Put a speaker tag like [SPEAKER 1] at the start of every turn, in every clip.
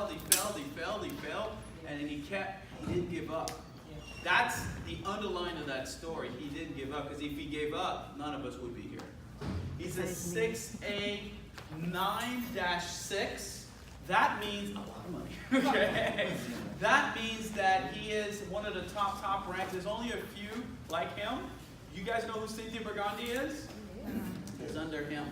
[SPEAKER 1] failed, and then he didn't give up. That's the underline of that story. He didn't give up, because if he gave up, none of us would be here. He's a 6A 9-6. That means a lot of money. Okay. That means that he is one of the top ranks. There's only a few like him. You guys know who Cynthia Burgundy is? It's under him.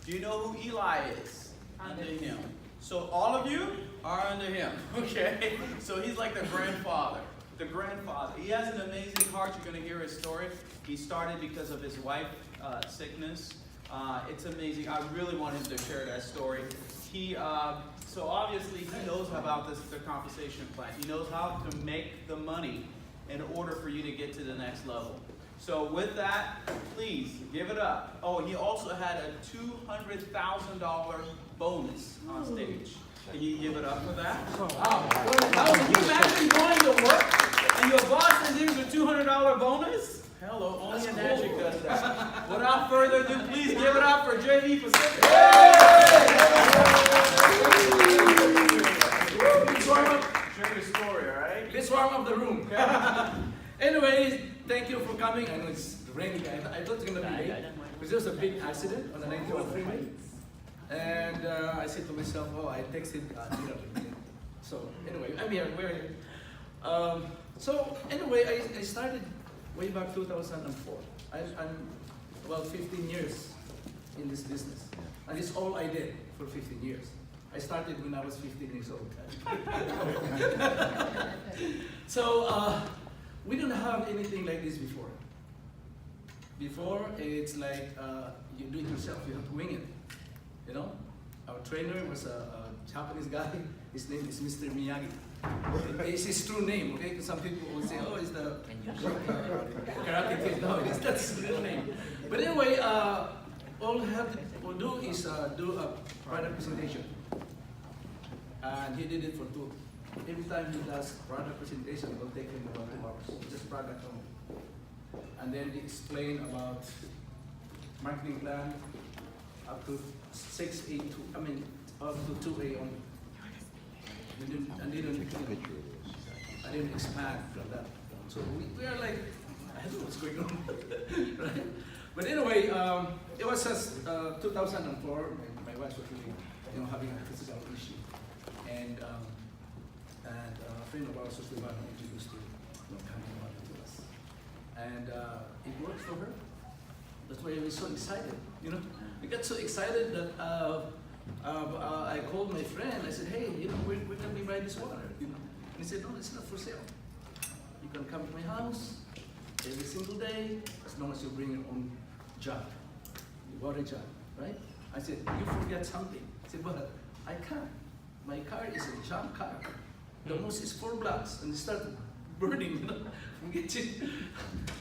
[SPEAKER 1] Do you know who Eli is? Under him. So all of you are under him. Okay. So he's like the grandfather. The grandfather. He has an amazing heart. You're going to hear his story. He started because of his wife's sickness. It's amazing. I really want him to share that story. So obviously he knows about the compensation plan. He knows how to make the money in order for you to get to the next level. So with that, please give it up. Oh, he also had a $200,000 bonus on stage. Can you give it up for that? Wow. Can you imagine going to work and your boss says here's a $200 bonus? Hello, only Enagic does that. Without further ado, please give it up for JV Pacific. Share your story, all right?
[SPEAKER 2] Let's warm up the room. Anyways, thank you for coming. I know it's raining. I thought it was going to be late. Because there was a big accident on the 91 freeway. And I said to myself, oh, I texted So anyway, I'm here. We're here. So anyway, I started way back 2004. I'm about 15 years in this business. And it's all I did for 15 years. I started when I was 15 years old. So we didn't have anything like this before. Before, it's like you do it yourself. You have to wing it. You know, our trainer was a Japanese guy. His name is Mr. Miyagi. It's his true name, okay? Because some people will say, oh, it's the Karate Kid. No, that's his real name. But anyway, all we have to do is do a product presentation. And he did it for two. Every time he does product presentation, it will take him about 2 hours. Just product only. And then he explain about marketing plan up to 6A2, up to 2A only. I didn't expand from that. So we are like, I don't know what's going on, right? But anyway, it was just 2004. My wife was really, having a physical issue, and a friend of ours was the one who introduced her, coming out to us, and it worked for her. That's why I was so excited. We got so excited that I called my friend. I said, hey, where can we buy this water? And he said, no, it's not for sale. You can come to my house every single day, as long as you bring your own jug, your water jug, right? I said, you forget something. I said, but I can't. My car is a junk car. The most is 4 blocks, and it started burning, from kitchen.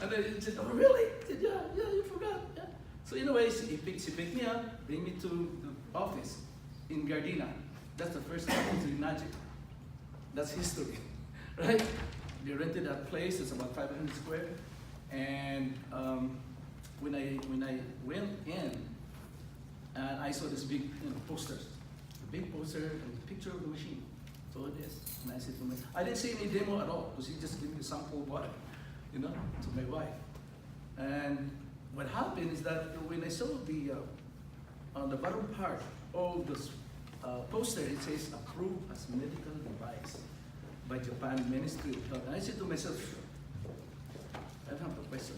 [SPEAKER 2] And then he said, oh, really? I said, yeah, you forgot. Yeah. So anyways, he picked me up, bring me to the office in Gardena. That's the first time to Enagic. That's history, right? They rented that place. It's about 500 square. And when I went in, and I saw this big posters, a big poster and a picture of the machine. So it is. And I said to myself, I didn't see any demo at all, because he just gave me a sample water, to my wife. And what happened is that when I saw on the bottom part of the poster, it says approved as medical device by Japan Ministry of Health. And I said to myself, I don't have a question.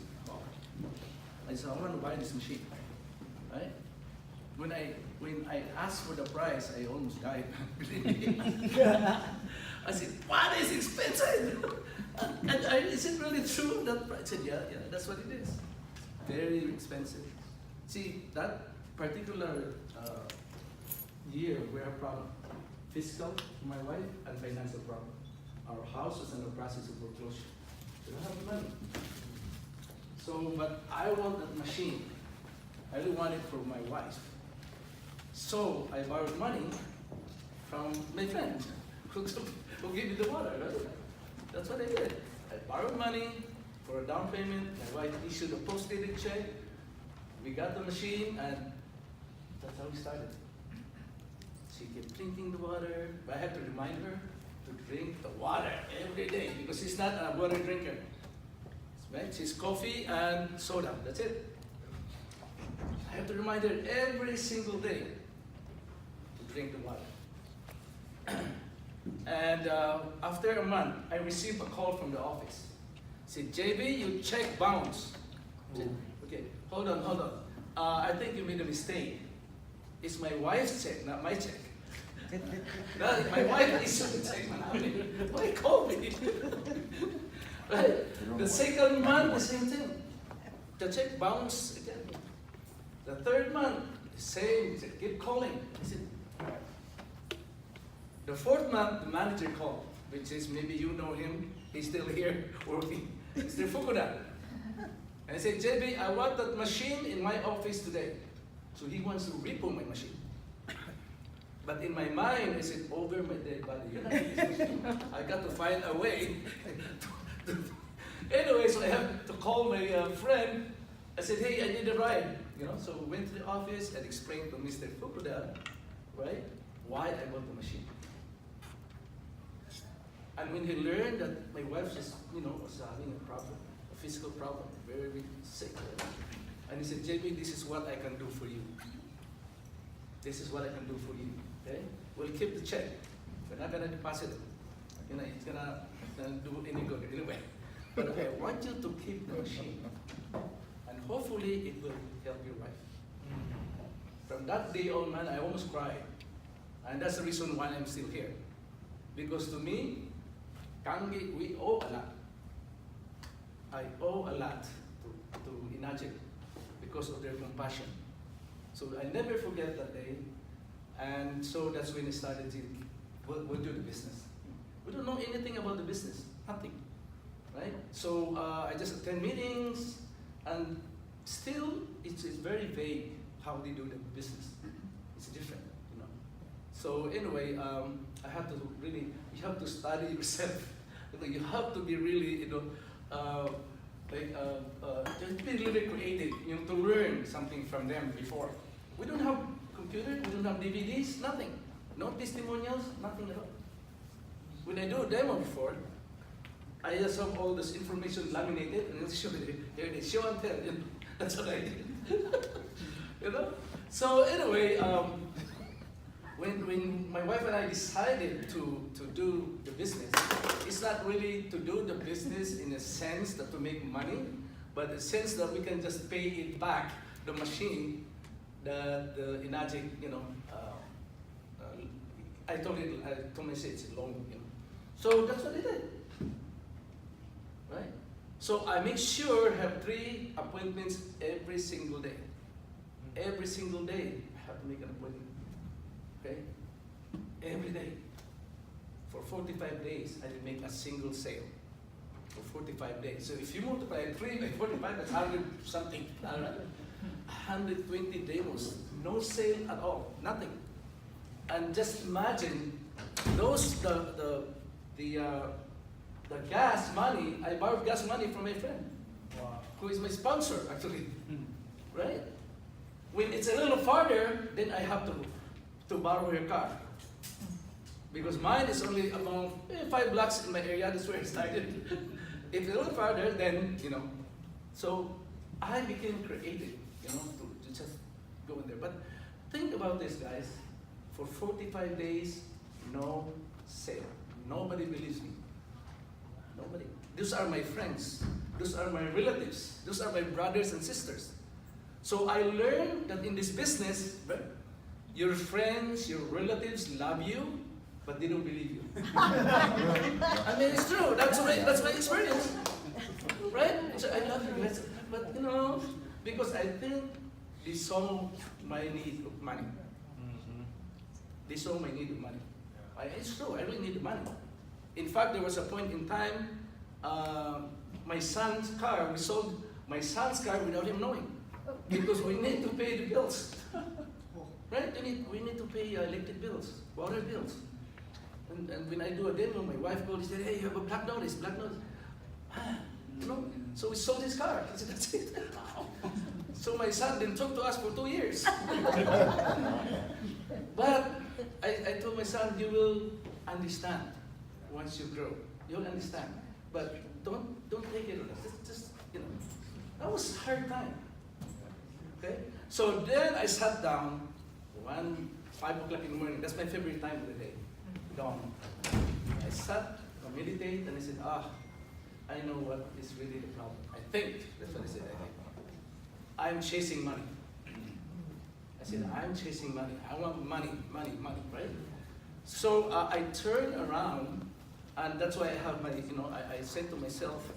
[SPEAKER 2] I said, I want to buy this machine, right? When I asked for the price, I almost died. I said, what is expensive? And is it really true? I said, yeah, that's what it is. Very expensive. See, that particular year, we had a problem. Fiscal for my wife and financial problem. Our house was in the process of foreclosure. We don't have money. So, but I want that machine. I really want it for my wife. So I borrowed money from my friend who gave me the water. Right? That's what I did. I borrowed money for a down payment. My wife issued a post-dated check. We got the machine, and that's how we started. She kept drinking the water, but I had to remind her to drink the water every day because she's not a water drinker. Right? She's coffee and soda. That's it. I have to remind her every single day to drink the water. And after a month, I received a call from the office. Said, JB, you check bounce. I said, okay, hold on. I think you made a mistake. It's my wife's check, not my check. No, my wife issued the check. Why call me? Right? The second month, the same thing. The check bounced again. The third month, same. Said, keep calling. I said, the fourth month, the manager called, which is maybe you know him. He's still here working. Mr. Fukuda. And I said, JB, I want that machine in my office today. So he wants to repo my machine. But in my mind, I said, over my dead body. You're not in this machine. I got to find a way. Anyway, so I have to call my friend. I said, hey, I need a ride. So we went to the office and explained to Mr. Fukuda, right, why I want the machine. And when he learned that my wife was having a problem, a physical problem, very sick, and he said, JB, this is what I can do for you. This is what I can do for you. Okay? We'll keep the check. We're not gonna deposit it. It's gonna do any good anyway. But I want you to keep the machine, and hopefully it will help your wife. From that day on, man, I almost cried, and that's the reason why I'm still here. Because to me, Kangi, we owe a lot. I owe a lot to Enagic because of their compassion. So I never forget that day. And so that's when I started to, we'll do the business. We don't know anything about the business, nothing, right? So I just attend meetings, and still it's very vague how they do the business. It's different, So anyway, I have to really, you have to study yourself. You have to be really, just be really creative, to learn something from them before. We don't have computers, we don't have DVDs, nothing. No testimonials, nothing at all. When I do a demo before, I just have all this information laminated and then show it. Here it is, show and tell. That's what I did. So anyway, when my wife and I decided to do the business, it's not really to do the business in a sense that to make money, but a sense that we can just pay it back, the machine, the Enagic, I told myself it's a loan, So that's what I did, right? So I make sure I have 3 appointments every single day. Every single day, I have to make an appointment. Okay? Every day. For 45 days, I didn't make a single sale. For 45 days. So if you multiply 3 by 45, that's 100 something. 120 demos. No sale at all. Nothing. And just imagine those the gas money. I borrowed gas money from my friend, who is my sponsor actually, right? When it's a little farther, then I have to borrow your car, because mine is only about 5 blocks in my area. That's where I started. If it's a little farther, then So I became creative, to just go in there. But think about this, guys. For 45 days, no sale. Nobody believes me. Nobody. Those are my friends. Those are my relatives. Those are my brothers and sisters. So I learned that in this business, your friends, your relatives love you, but they don't believe you. I mean, it's true. That's my experience, right? So I love you, but because I think they saw my need of money. They saw my need of money. It's true. I really need the money. In fact, there was a point in time, my son's car. We sold my son's car without him knowing, because we need to pay the bills. Right? We need to pay electric bills, water bills. And when I do a demo, my wife called and said, hey, you have a black notice, black notice. So we sold his car. I said, that's it. So my son didn't talk to us for 2 years. But I told my son, you will understand once you grow. You'll understand. But don't take it on us. Just, you know, that was a hard time. Okay? So then I sat down, 5 o'clock in the morning. That's my favorite time of the day. Dawn. I sat, I meditate, and I said, I know what is really the problem. I think, that's what I said, I think. I'm chasing money. I said, I'm chasing money. I want money, right? So I turned around, and that's why I have my, you know, I said to myself,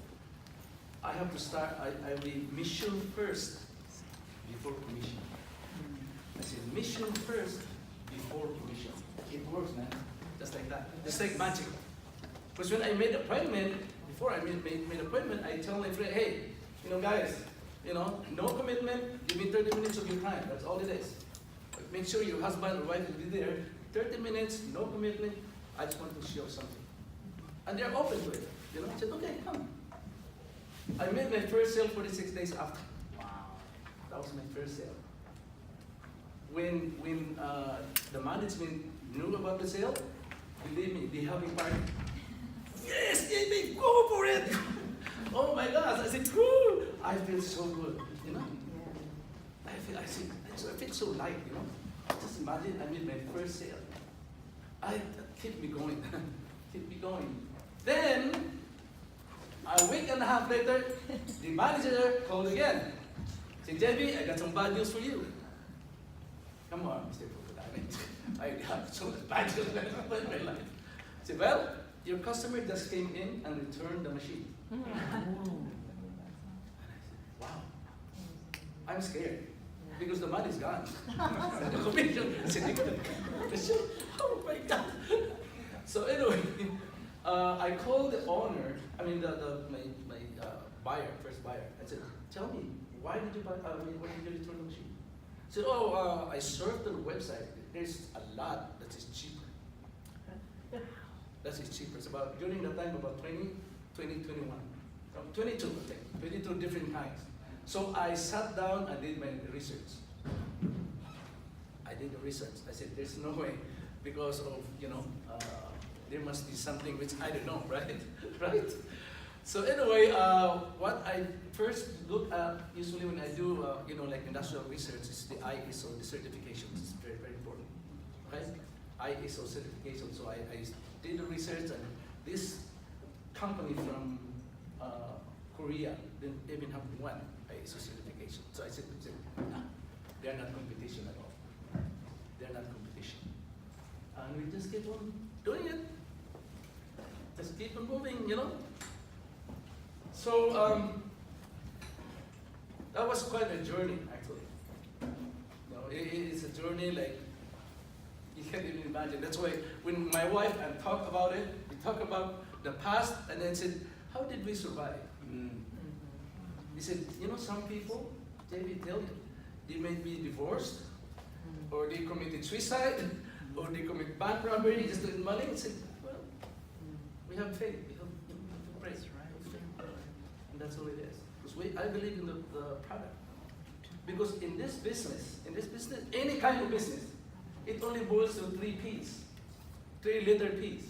[SPEAKER 2] I have to start, I will mission first before commission. I said, mission first before commission. It works, man. Just like that. Just like magic. Because when I made an appointment, before I made appointment, I tell my friend, hey, you know, guys, you know, no commitment, give me 30 minutes of your time. That's all it is. But make sure your husband or wife will be there. 30 minutes, no commitment. I just want to share something. And they're open to it. You know, I said, okay, come. I made my first sale 46 days after. Wow. That was my first sale. When the management knew about the sale, believe me, they have a party. Yes, Jamie, go for it! Oh my gosh, I said, whoo! I feel so good, you know? I feel so light, you know? Just imagine I made my first sale. Keep me going, keep me going. Then, a week and a half later, the manager called again. Said, Jamie, I got some bad news for you. Come on, Mr. Fukuda. I have so much bad news in my life. I said, well, your customer just came in and returned the machine. And I said, wow, I'm scared because the money's gone. The commission, oh my God. So anyway, I called the owner, my buyer, first buyer. I said, tell me, why did you return the machine? He said, I surfed the website. There's a lot that is cheaper. That is cheaper. It's about, during that time, about 21. 22, I think. 22 different kinds. So I sat down and did my research. I did the research. I said, there's no way, because of, you know, there must be something which I don't know, right? Right? So anyway, what I first look at, usually when I do, you know, like industrial research, is the ISO, the certifications. It's very, very important, right? ISO certification. So I did the research, and this company from Korea didn't even have one ISO certification. So I said, they're not competition at all. They're not competition. And we just keep on doing it. Just keep on moving, you know? So that was quite a journey, actually. You know, it's a journey like you can't even imagine. That's why when my wife and talk about it, we talk about the past, and then said, how did we survive? He said, you know, some people, they will tell you, they may be divorced, or they committed suicide, or they commit bank robbery just to get money. He said, well, we have faith, we have praise, right? And that's all it is. Because I believe in the product. Because in this business, any kind of business, it only boils to 3 P's, 3 little P's.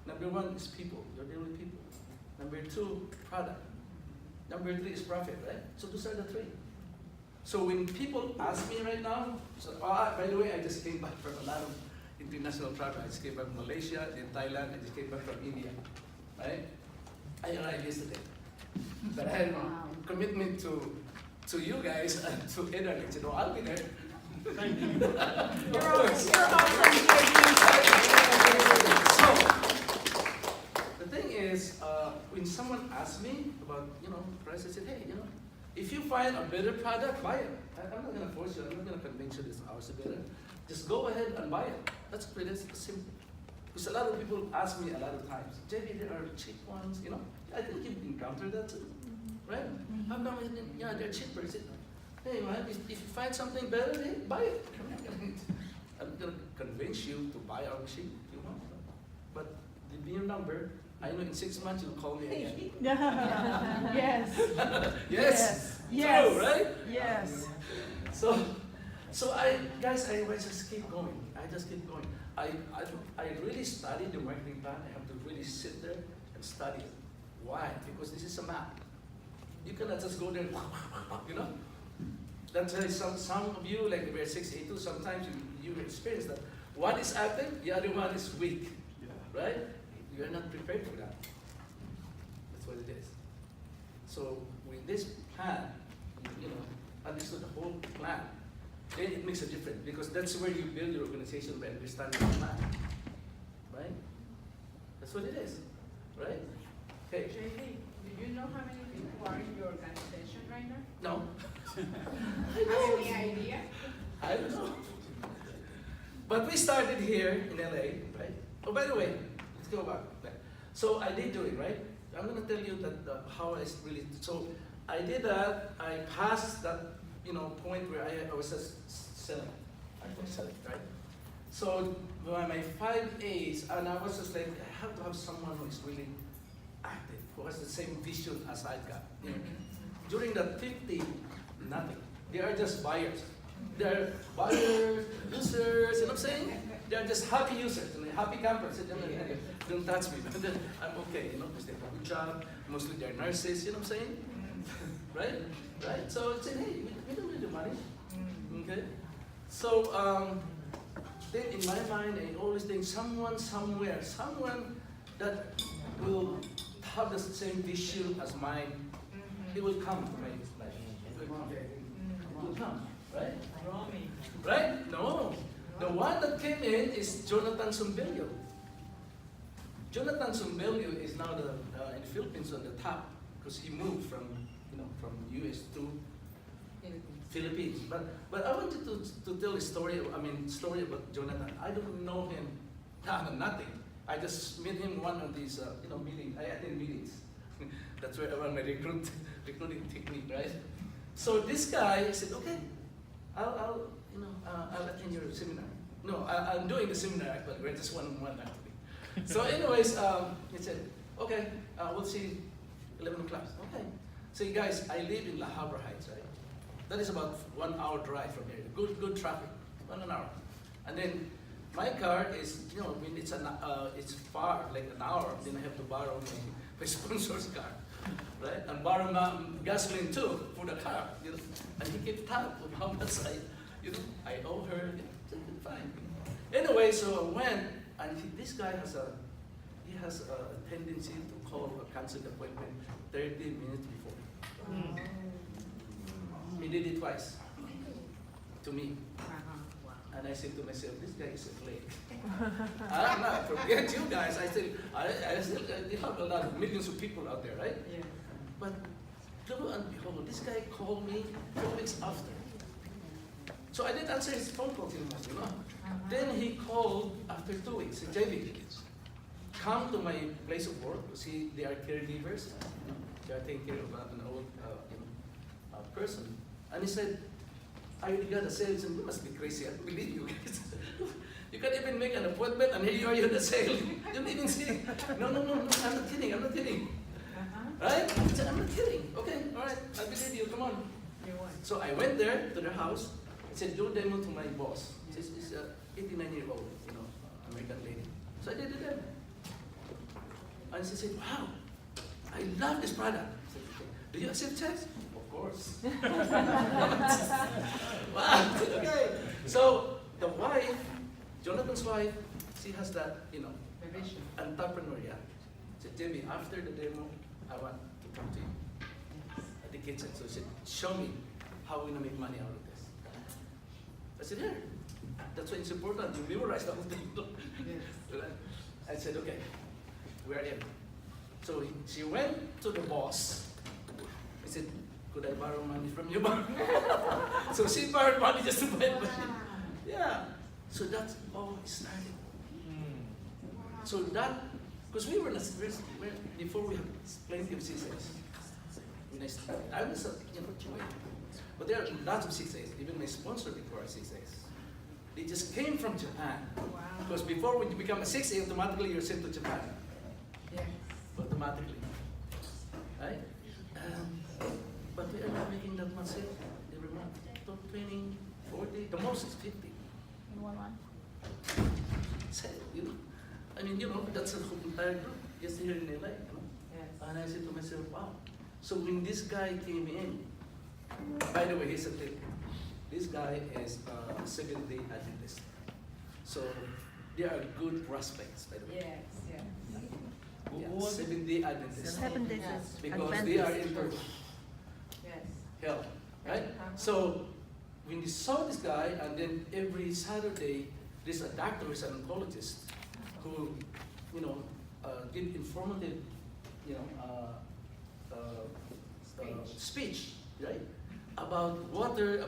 [SPEAKER 2] Number 1 is people, you're dealing with people. Number 2, product. Number 3 is profit, right? So those are the 3. So when people ask me right now, so, by the way, I just came back from a lot of international travel. I just came back from Malaysia, then Thailand, I just came back from India, right? I arrived yesterday. But I had a commitment to you guys and to Enagic. You know, I'll be there. Thank you. You're awesome. So, the thing is, when someone asks me about, you know, price, I said, hey, you know, if you find a better product, buy it. I'm not going to force you. I'm not going to convince you this ours is better. Just go ahead and buy it. That's pretty simple. Because a lot of people ask me a lot of times, JB, there are cheap ones, you know. I think you've encountered that too, right? How come, yeah, they're cheaper. I said, hey man, if you find something better, hey, buy it. I'm going to convince you to buy our machine if you want. But give me your number. I know in 6 months you'll call me again.
[SPEAKER 3] Yes.
[SPEAKER 2] Yes.
[SPEAKER 3] Yes.
[SPEAKER 2] True, right?
[SPEAKER 3] Yes.
[SPEAKER 2] So I just keep going. I just keep going. I, I really studied the marketing plan. I have to really sit there and study it. Why? Because this is a map. You cannot just go there, you know? That's why some of you, like we're 682, sometimes you experience that. One is active, the other one is weak, right? You are not prepared for that. That's what it is. So with this plan, you know, understood the whole plan, then it makes a difference because that's where you build your organization by understanding the plan, right? That's what it is, right? Okay.
[SPEAKER 3] JD, do you know how many people are in your organization right now?
[SPEAKER 2] No.
[SPEAKER 3] Any idea?
[SPEAKER 2] I don't know. But we started here in LA, right? Oh, by the way, let's go back. So I did do it, right? I'm going to tell you that how I really. So I did that. I passed that, you know, point where I was just selling. I was selling, right? So by my 5 A's, and I was just like, I have to have someone who is really active, who has the same vision as I got. You know? During that 50, nothing. They are just buyers. They're buyers, users, you know what I'm saying? They're just happy users, and happy campers. Don't touch me. I'm okay, you know, because they have a good job. Mostly they're nurses, you know what I'm saying? Right? Right? So it's saying, hey, we don't need the money. Okay? So then in my mind, I always think someone somewhere, someone that will have the same vision as mine, it will come to my life. It will come. It will come. Right?
[SPEAKER 3] Romy.
[SPEAKER 2] Right? No. The one that came in is Jonathan Sumbelio. Jonathan Sumbelio is now in the Philippines on the top because he moved from US to Philippines. But I wanted to tell a story. Story about Jonathan. I don't know him. Nothing. I just met him one of these meetings. I attend meetings. That's where I run my recruiting technique, right? So this guy said, okay, I'll attend your seminar. No, I'm doing the seminar, but we're just one-on-one actually. So anyways, he said, okay, we'll see 11 o'clock. Okay. So you guys, I live in La Habra Heights, right? That is about 1 hour drive from here. Good traffic, 1 hour. And then my car is, when it's far, like an hour, then I have to borrow my sponsor's car, right? And borrow my gasoline too for the car, And he kept track of how much I owe her. Fine. Anyway, so I went, and this guy has a tendency to call a canceled appointment 30 minutes before. He did it twice to me. And I said to myself, this guy is a flake. I'm not, forget you guys. I still have a lot of millions of people out there, right?
[SPEAKER 3] Yeah.
[SPEAKER 2] But lo and behold, this guy called me 2 weeks after. So I didn't answer his phone call anymore, Then he called after 2 weeks. He said, JB, come to my place of work. See, they are caregivers. They are taking care of an old person. And he said, I already got a sales, and you must be crazy. I don't believe you guys. You can't even make an appointment, and here you are, you're the sale. You don't even see. No, I'm not kidding. Right? I said, I'm not kidding. Okay, all right, I believe you. Come on. So I went there to their house. I said, do a demo to my boss. She's 89-year-old, American lady. So I did the demo. And she said, wow, I love this product. I said, okay. Do you accept checks? Of course. Wow. Okay. So the wife, Jonathan's wife, she has that, entrepreneur. She said, Jamie, after the demo, I want to come to you at the kitchen. So she said, show me how we're gonna make money out of this. I said, here. That's why it's important. You memorize the whole thing. Yes. I said, okay, we're in. So she went to the boss. I said, could I borrow money from you? So she borrowed money just to buy the machine. Yeah. So that's all it started. So that, because we were not, before we had plenty of C6s. When I started, I was, but there are lots of C6s. Even my sponsor before are C6s. They just came from Japan.
[SPEAKER 3] Wow.
[SPEAKER 2] Because before when you become a 6A, automatically you're sent to Japan.
[SPEAKER 3] Yes.
[SPEAKER 2] Automatically. Right? But we are not making that much sales every month. Top 20, 40, the most is 50.
[SPEAKER 4] In 1 month.
[SPEAKER 2] said, you know, I mean, you know, that's a whole entire group just here in LA, you know.
[SPEAKER 3] Yes.
[SPEAKER 2] And I said to myself, wow. So when this guy came in, by the way, here's the thing. This guy is a Seventh-day Adventist. So they are good prospects, by the way.
[SPEAKER 3] Yes, yes.
[SPEAKER 2] Yeah, Seventh-day Adventists.
[SPEAKER 4] 7 days
[SPEAKER 3] Yes.
[SPEAKER 2] Because they are into
[SPEAKER 3] Yes.
[SPEAKER 2] health, right? So when you saw this guy, and then every Saturday, there's a doctor, who's an oncologist, who, you know, give informative, you know, speech, right? About water,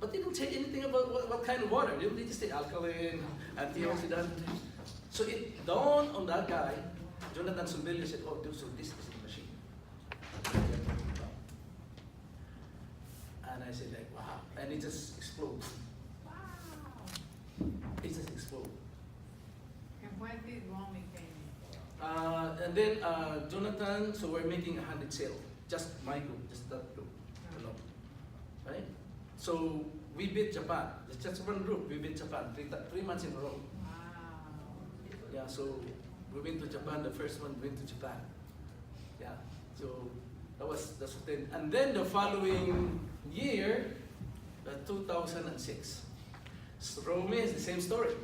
[SPEAKER 2] but they didn't say anything about what kind of water. They just say alkaline, antioxidant. So it dawned on that guy, Jonathan Sumbelio said, oh, so this is the machine. And I said, like, wow. And it just exploded.
[SPEAKER 3] Wow.
[SPEAKER 2] It just exploded.
[SPEAKER 3] And when did Romy came in?
[SPEAKER 2] And then Jonathan, so we're making 100 sale. Just my group, just that group alone. Right? So we beat Japan. It's just one group. We beat Japan 3 months in a row.
[SPEAKER 3] Wow.
[SPEAKER 2] Yeah, so we went to Japan. The first one went to Japan. Yeah, so that's what then. And then the following year, 2006, so Romy is the same story.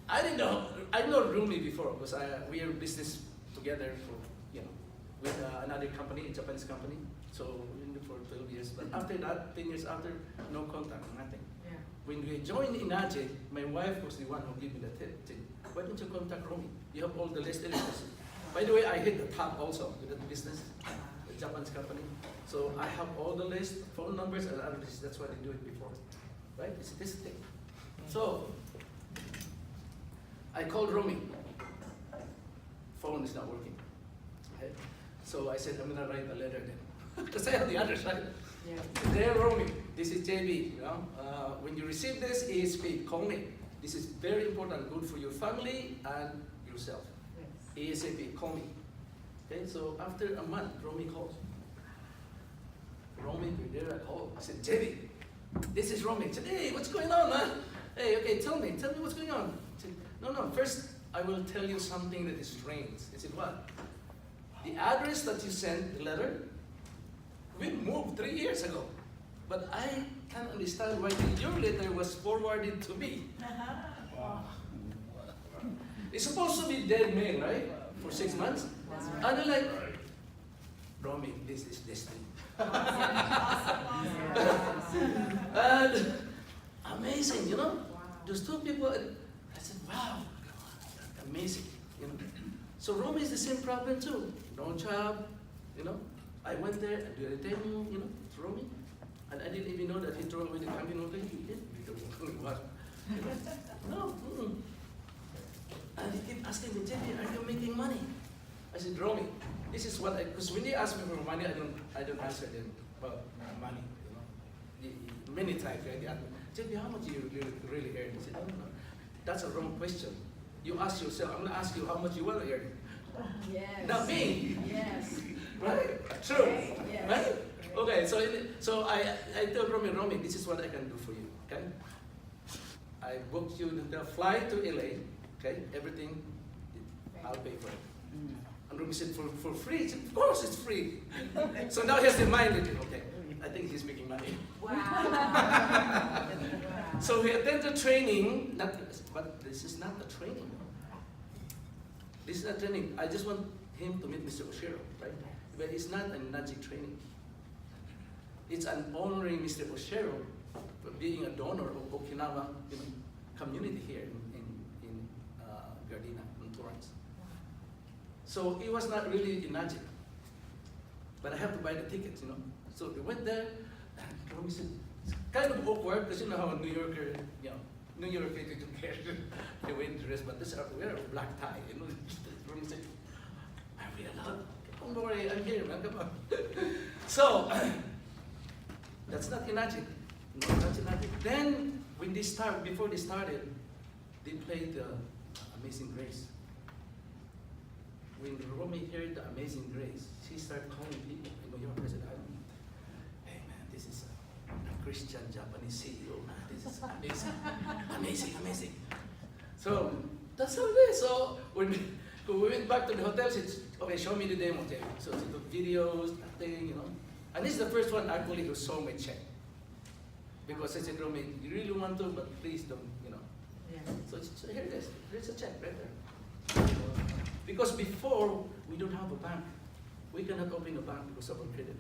[SPEAKER 2] I didn't know. I know Rumi before because we are business together for, you know, with another company, a Japanese company. So we knew for 12 years. But after that, 10 years after, no contact, nothing.
[SPEAKER 3] Yeah.
[SPEAKER 2] When we joined Enagic, my wife was the one who gave me the tip. Why don't you contact Romy? You have all the list. By the way, I hit the top also with that business, the Japanese company. So I have all the list, phone numbers, and addresses. That's why they do it before, right? It's this thing. So I called Romy. Phone is not working. Okay? So I said, I'm gonna write a letter then, because I have the address, right?
[SPEAKER 3] Yes.
[SPEAKER 2] Dear Romy, this is JB. You know, when you receive this ESP, call me. This is very important, good for your family and yourself.
[SPEAKER 3] Yes.
[SPEAKER 2] ASAP, call me. Okay, so after a month, Romy calls. Romy, there I called. I said, JB, this is Romy. I said, hey, what's going on, man? Hey, okay, tell me what's going on. I said, no, first I will tell you something that is strange. I said, what? The address that you sent the letter, we moved 3 years ago. But I can't understand why your letter was forwarded to me.
[SPEAKER 4] Wow.
[SPEAKER 2] It's supposed to be dead man, right? For 6 months.
[SPEAKER 3] Wow.
[SPEAKER 2] And they're like, Romy, this is destiny. And amazing, you know?
[SPEAKER 3] Wow.
[SPEAKER 2] Those two people, I said, wow, amazing, you know? So Romy is the same problem too. No job, you know? I went there and do a demo, you know, it's Romy. And I didn't even know that he threw away the company already. He did. What? No. And he kept asking me, JB, are you making money? I said, Romy, this is what because when they ask me for money, I don't answer them about money, you know. Many times, right? They ask me, JB, how much you really earn? I said, no. That's a wrong question. You ask yourself, I'm gonna ask you how much you want to earn.
[SPEAKER 3] Yes.
[SPEAKER 2] Not me.
[SPEAKER 3] Yes.
[SPEAKER 2] Right? True.
[SPEAKER 3] Yes.
[SPEAKER 2] Right? Okay, so I told Romy, this is what I can do for you, okay? I booked you the flight to LA, okay? Everything, I'll pay for it. And Romy said, for free? I said, of course it's free. So now he's reminded me, okay, I think he's making money.
[SPEAKER 3] Wow.
[SPEAKER 2] So he attended training, but this is not a training. This is not training. I just want him to meet Mr. Oshiro, right? But it's not an Enagic training. It's an honoring Mr. Oshiro for being a donor of Okinawa, you know, community here in Gardena, in Torrance. So it was not really Enagic. But I have to buy the tickets, you know. So we went there, and Romy said, it's kind of awkward, because you know how a New Yorker, you know, New Yorker they don't care the way they dress, but this we are a black tie, you know. Romy said, are we allowed? Don't worry, I'm here, man, come on. So, that's not Enagic. No, that's Enagic. Then, when they before they started, they played Amazing Grace. When Romy heard the Amazing Grace, she started calling people in New York. I said, hey man, this is a Christian Japanese CEO, man. This is amazing, amazing, amazing. So that's how it is. So when we went back to the hotel, she said, okay, show me the demo tape. So she took videos, thing, you know. And this is the first one actually who saw my check. Because I said, Romy, you really want to, but please don't, you know.
[SPEAKER 3] Yeah.
[SPEAKER 2] So here it is. There's a check right there. Because before, we don't have a bank. We cannot open a bank because of our credit.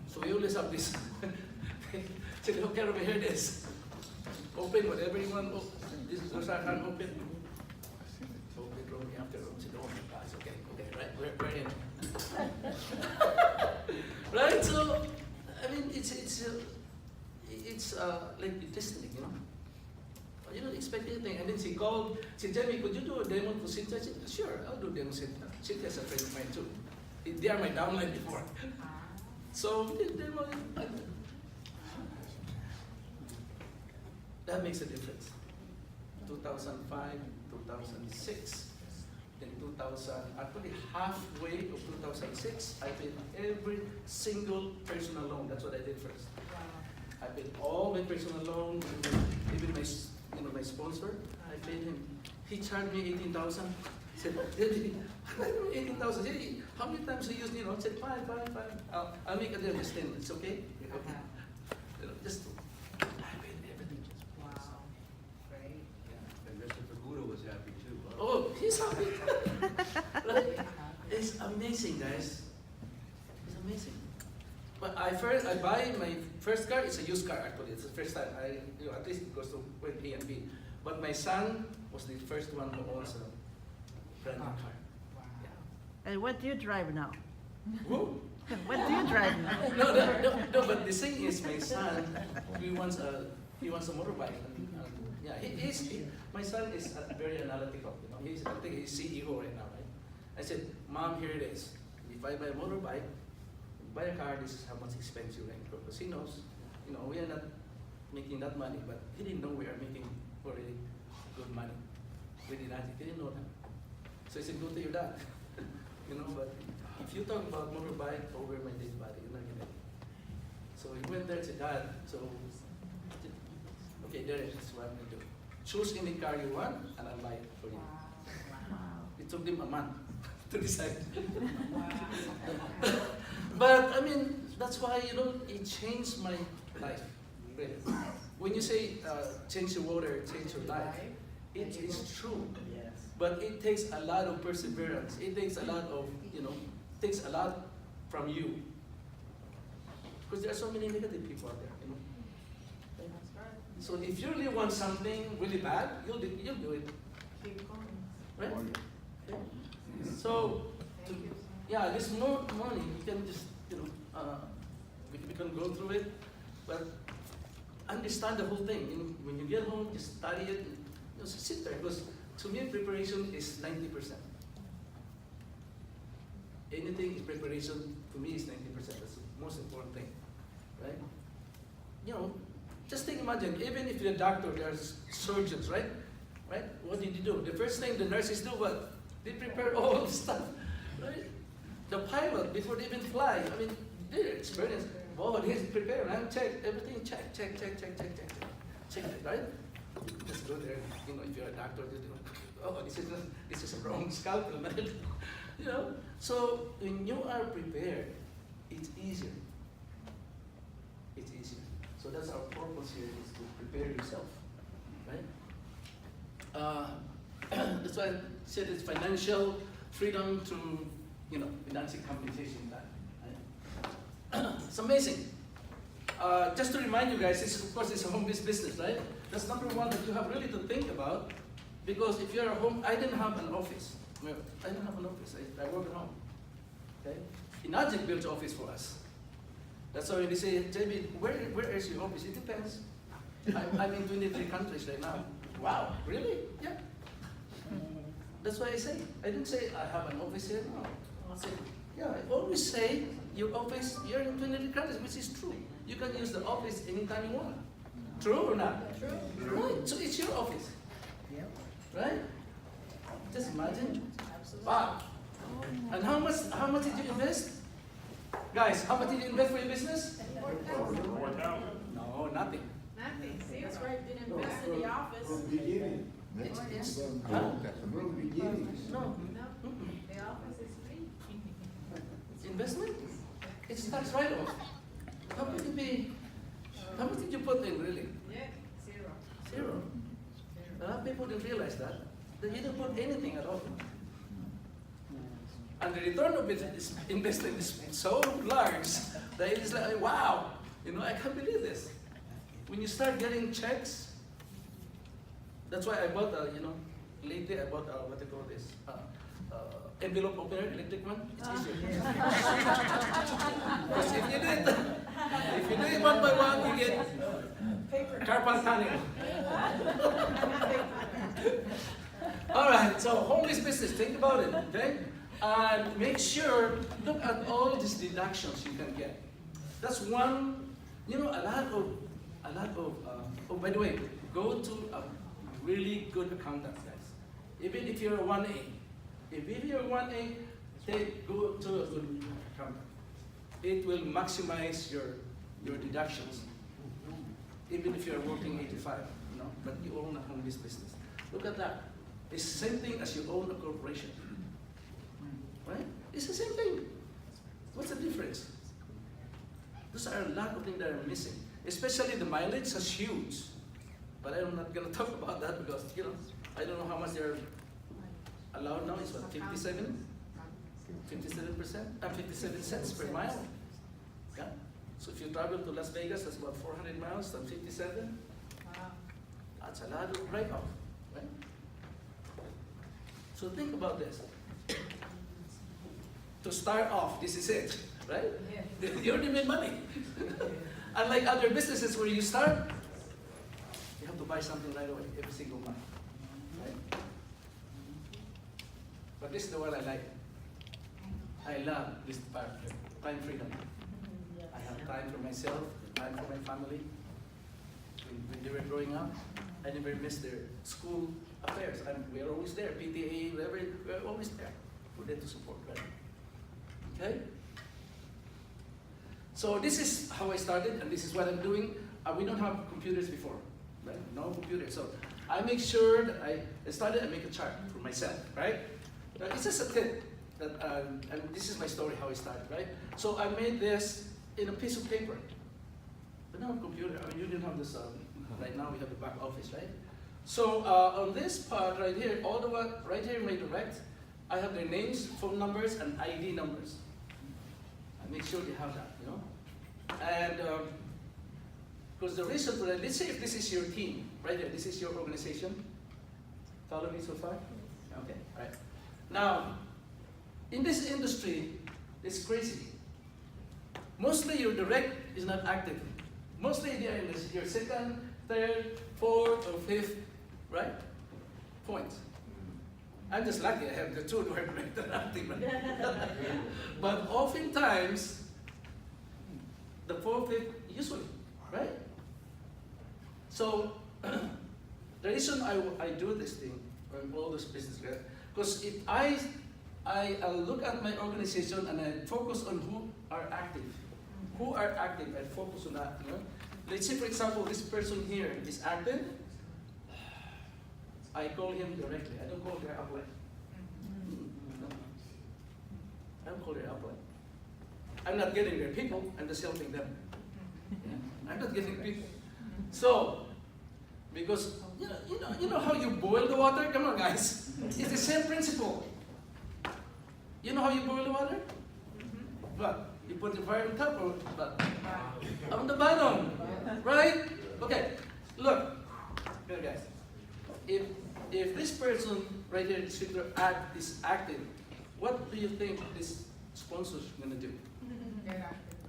[SPEAKER 2] So we always have this. Said, okay, Romy, here it is. Open whatever you want. Oh, this is our hand open. Open Romy after Romy. Said, oh my gosh, okay, right, we're in. Right, so, I mean, it's like destiny, you know. You don't expect anything. And then she called, said, Jamie, could you do a demo for Cynthia? I said, sure, I'll do a demo. Cynthia's a friend of mine too. They are my downline before. So we did demo. That makes a difference. 2005, 2006, then 2000, actually halfway of 2006, I paid every single personal loan. That's what I did first. I paid all my personal loan, even my sponsor. I paid him. He charged me 18,000. Said, 18,000. Hey, how many times I used? I said 5. I'll make a deal. Just 10. It's okay. Okay. Just I paid everything.
[SPEAKER 3] Wow. Great.
[SPEAKER 4] And Mr. Pagudo was happy too. Huh?
[SPEAKER 2] Oh, he's happy. Right? It's amazing, guys. It's amazing. But I buy my first car. It's a used car actually. It's the first time at least it goes to A and B. But my son was the first one who owns a brand new car.
[SPEAKER 3] Wow.
[SPEAKER 2] Yeah.
[SPEAKER 5] And what do you drive now?
[SPEAKER 2] Who?
[SPEAKER 5] What do you drive now?
[SPEAKER 2] No. But the thing is, my son, he wants a motorbike. Yeah, my son is very analytical. I think he's CEO right now, right? I said, Mom, here it is. If I buy a motorbike, buy a car, this is how much expense you rent. Because he knows, we are not making that money, but he didn't know we are making already good money with Enagic. He didn't know that. So I said, go to your dad. But if you talk about motorbike over my dead body, you're not gonna. So he went there and said, Dad, okay, there it is. What I'm gonna do. Choose any car you want, and I'll buy it for you.
[SPEAKER 3] Wow.
[SPEAKER 2] It took them a month to decide.
[SPEAKER 3] Wow.
[SPEAKER 2] But I mean, that's why it changed my life. Really. When you say change the water, change your life, it is true.
[SPEAKER 5] Yes.
[SPEAKER 2] But it takes a lot of perseverance. It takes a lot of, takes a lot from you. Because there are so many negative people out there,
[SPEAKER 3] That's right.
[SPEAKER 2] So if you really want something really bad, you'll do it,
[SPEAKER 3] Keep going.
[SPEAKER 2] right? Okay. So,
[SPEAKER 3] Thank you.
[SPEAKER 2] yeah, there's more money. You can just, we can go through it, but understand the whole thing. When you get home, just study it. Just sit there, because to me, preparation is 90%. Anything in preparation, to me, is 90%. That's the most important thing, right? Just imagine, even if you're a doctor, there are surgeons, right? Right? What did you do? The first thing the nurses do, what? They prepare all the stuff, right? The pilot, before they even fly, I mean, their experience, he's prepared, I'm checked, everything, check, right? Just go there, if you're a doctor, just this is a wrong scalpel, man. So when you are prepared, it's easier. It's easier. So that's our purpose here, is to prepare yourself, right? That's why I said it's financial freedom to, financial compensation. Right? It's amazing. Just to remind you guys, of course, it's a home-based business, right? That's number one that you have really to think about, because if you're at home, I didn't have an office. Well, I didn't have an office. I work at home. Okay? Enagic built an office for us. That's why when they say, JB, where is your office? It depends. I'm in 23 countries right now. Wow, really? Yeah. That's why I say. I didn't say I have an office here. No. I say, yeah, I always say your office, you're in 23 countries, which is true. You can use the office anytime you want. True or not?
[SPEAKER 3] True.
[SPEAKER 2] Right. So it's your office.
[SPEAKER 5] Yep.
[SPEAKER 2] Right? Just imagine.
[SPEAKER 3] Absolutely.
[SPEAKER 2] Wow. And how much did you invest? Guys, how much did you invest for your business? No, nothing.
[SPEAKER 3] Nothing. See, that's right. Didn't invest in the office.
[SPEAKER 6] That's
[SPEAKER 3] Oh, yeah.
[SPEAKER 6] it's
[SPEAKER 2] Huh?
[SPEAKER 6] that's the real beginnings.
[SPEAKER 2] No.
[SPEAKER 3] No, the office is free.
[SPEAKER 2] Investment? It starts right off. How much did you put in really?
[SPEAKER 3] Yeah, zero.
[SPEAKER 2] Zero. A lot of people didn't realize that you didn't put anything at all. And the return of investment is so large that it's like, wow, I can't believe this. When you start getting checks, that's why I bought, lately I bought, what they call this, envelope opener, electric one. It's easier. Because if you do it one by one, you get carpal tunnel. All right, so home-based business, think about it, okay? And make sure, look at all these deductions you can get. That's one, a lot of, oh, by the way, go to a really good accountant, guys. Even if you're a 1A. If you're a 1A, go to a good accountant. It will maximize your deductions. Even if you're working 85, but you own a home-based business. Look at that. It's the same thing as you own a corporation. Right? It's the same thing. What's the difference? Those are a lot of things that are missing. Especially the mileage is huge. But I'm not going to talk about that because, I don't know how much they're allowed now. It's what, 57? 57%? 57 cents per mile. Yeah? So if you travel to Las Vegas, that's about 400 miles, and 57. That's a lot of write-off. Right? So think about this. To start off, this is it, right?
[SPEAKER 3] Yeah.
[SPEAKER 2] You already made money. Unlike other businesses where you start, you have to buy something right away, every single month. Right? But this is the one I like. I love this part, time freedom. I have time for myself, time for my family. When they were growing up, I never missed their school affairs. We are always there, PTA, whatever, we're always there. We're there to support, right? Okay? So this is how I started, and this is what I'm doing. We don't have computers before, right? No computers. So I make sure that I make a chart for myself, right? Now, it's just a tip that, and this is my story, how I started, right? So I made this in a piece of paper, but not a computer. You didn't have this, right now we have the back office, right? So on this part right here, all the way, right here in my direct, I have their names, phone numbers, and ID numbers. I make sure they have that, And because the reason for that, let's say if this is your team, right there, this is your organization. Follow me so far? Okay, all right. Now, in this industry, it's crazy. Mostly your direct is not active. Mostly they are in your second, third, fourth, or fifth, right? Points. I'm just lucky I have the two who are direct and active. But oftentimes, the fourth, fifth, usually, right? So, the reason I do this thing, all this business, because if I look at my organization and I focus on who are active, I focus on that. Let's say, for example, this person here is active. I call him directly. I don't call their upline. No. I don't call their upline. I'm not getting their people. I'm just helping them. Yeah? I'm not getting people. So, because you know how you boil the water? Come on, guys. It's the same principle. You know how you boil the water? What? You put the fire on top or what? On the bottom, right? Okay. Look, here, guys. If this person right here, this figure is active, what do you think this sponsor is going to do?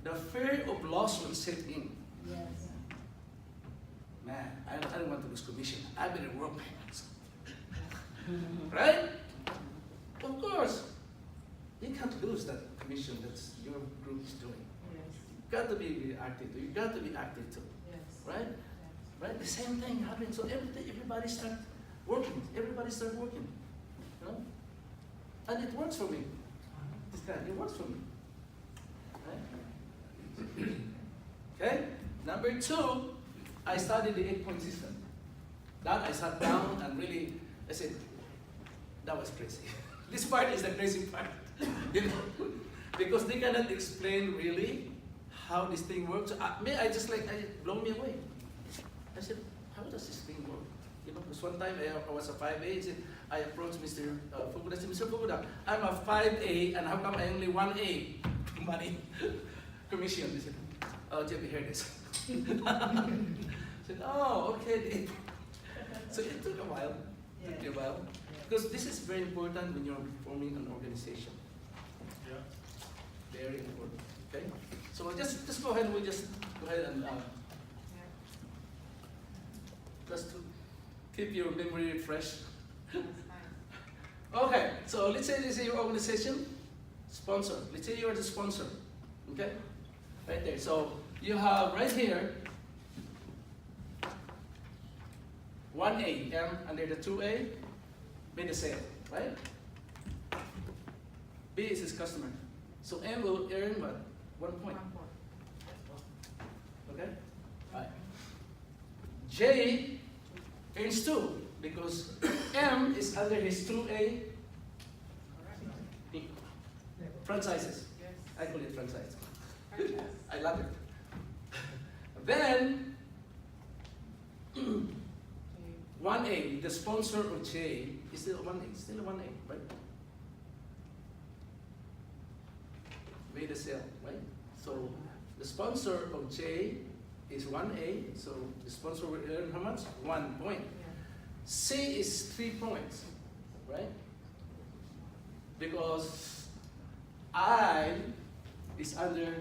[SPEAKER 2] The fear of loss will set in.
[SPEAKER 3] Yes.
[SPEAKER 2] Man, I don't want to lose commission. I better work my ass off. Right? Of course. You can't lose that commission that your group is doing.
[SPEAKER 3] Yes.
[SPEAKER 2] You've got to be active. You've got to be active too.
[SPEAKER 3] Yes.
[SPEAKER 2] Right? Right? The same thing happens. So everybody start working. Everybody start working. And it works for me. It works for me. Right? Okay? Number two, I studied the 8-point system. That I sat down and really I said, that was crazy. This part is the crazy part. You know? Because they cannot explain really how this thing works. So I just like, it blow me away. I said, how does this thing work? You know, because one time I was a 5A, I approached Mr. Fukuda. I said, Mr. Fukuda, I'm a 5A, and how come I only 1A money commission? He said, oh, Jeff, you heard this. I said, oh, okay. So it took a while. It took me a while. Because this is very important when you're forming an organization.
[SPEAKER 1] Yeah.
[SPEAKER 2] Very important. Okay? So just go ahead and just go ahead and just to keep your memory fresh. Okay, so let's say this is your organization, sponsor. Let's say you are the sponsor. Okay? Right there. So you have right here 1A, M under the 2A, made a sale, right? B is his customer. So M will earn what? 1 point. Okay? Right. J earns 2 because M is under his 2A franchises. I call it franchise. I love it. Then 1A, the sponsor of J, is still 1A, still a 1A, right? Made a sale, right? So the sponsor of J is 1A, so the sponsor will earn how much? 1 point. C is 3 points, right? Because I is under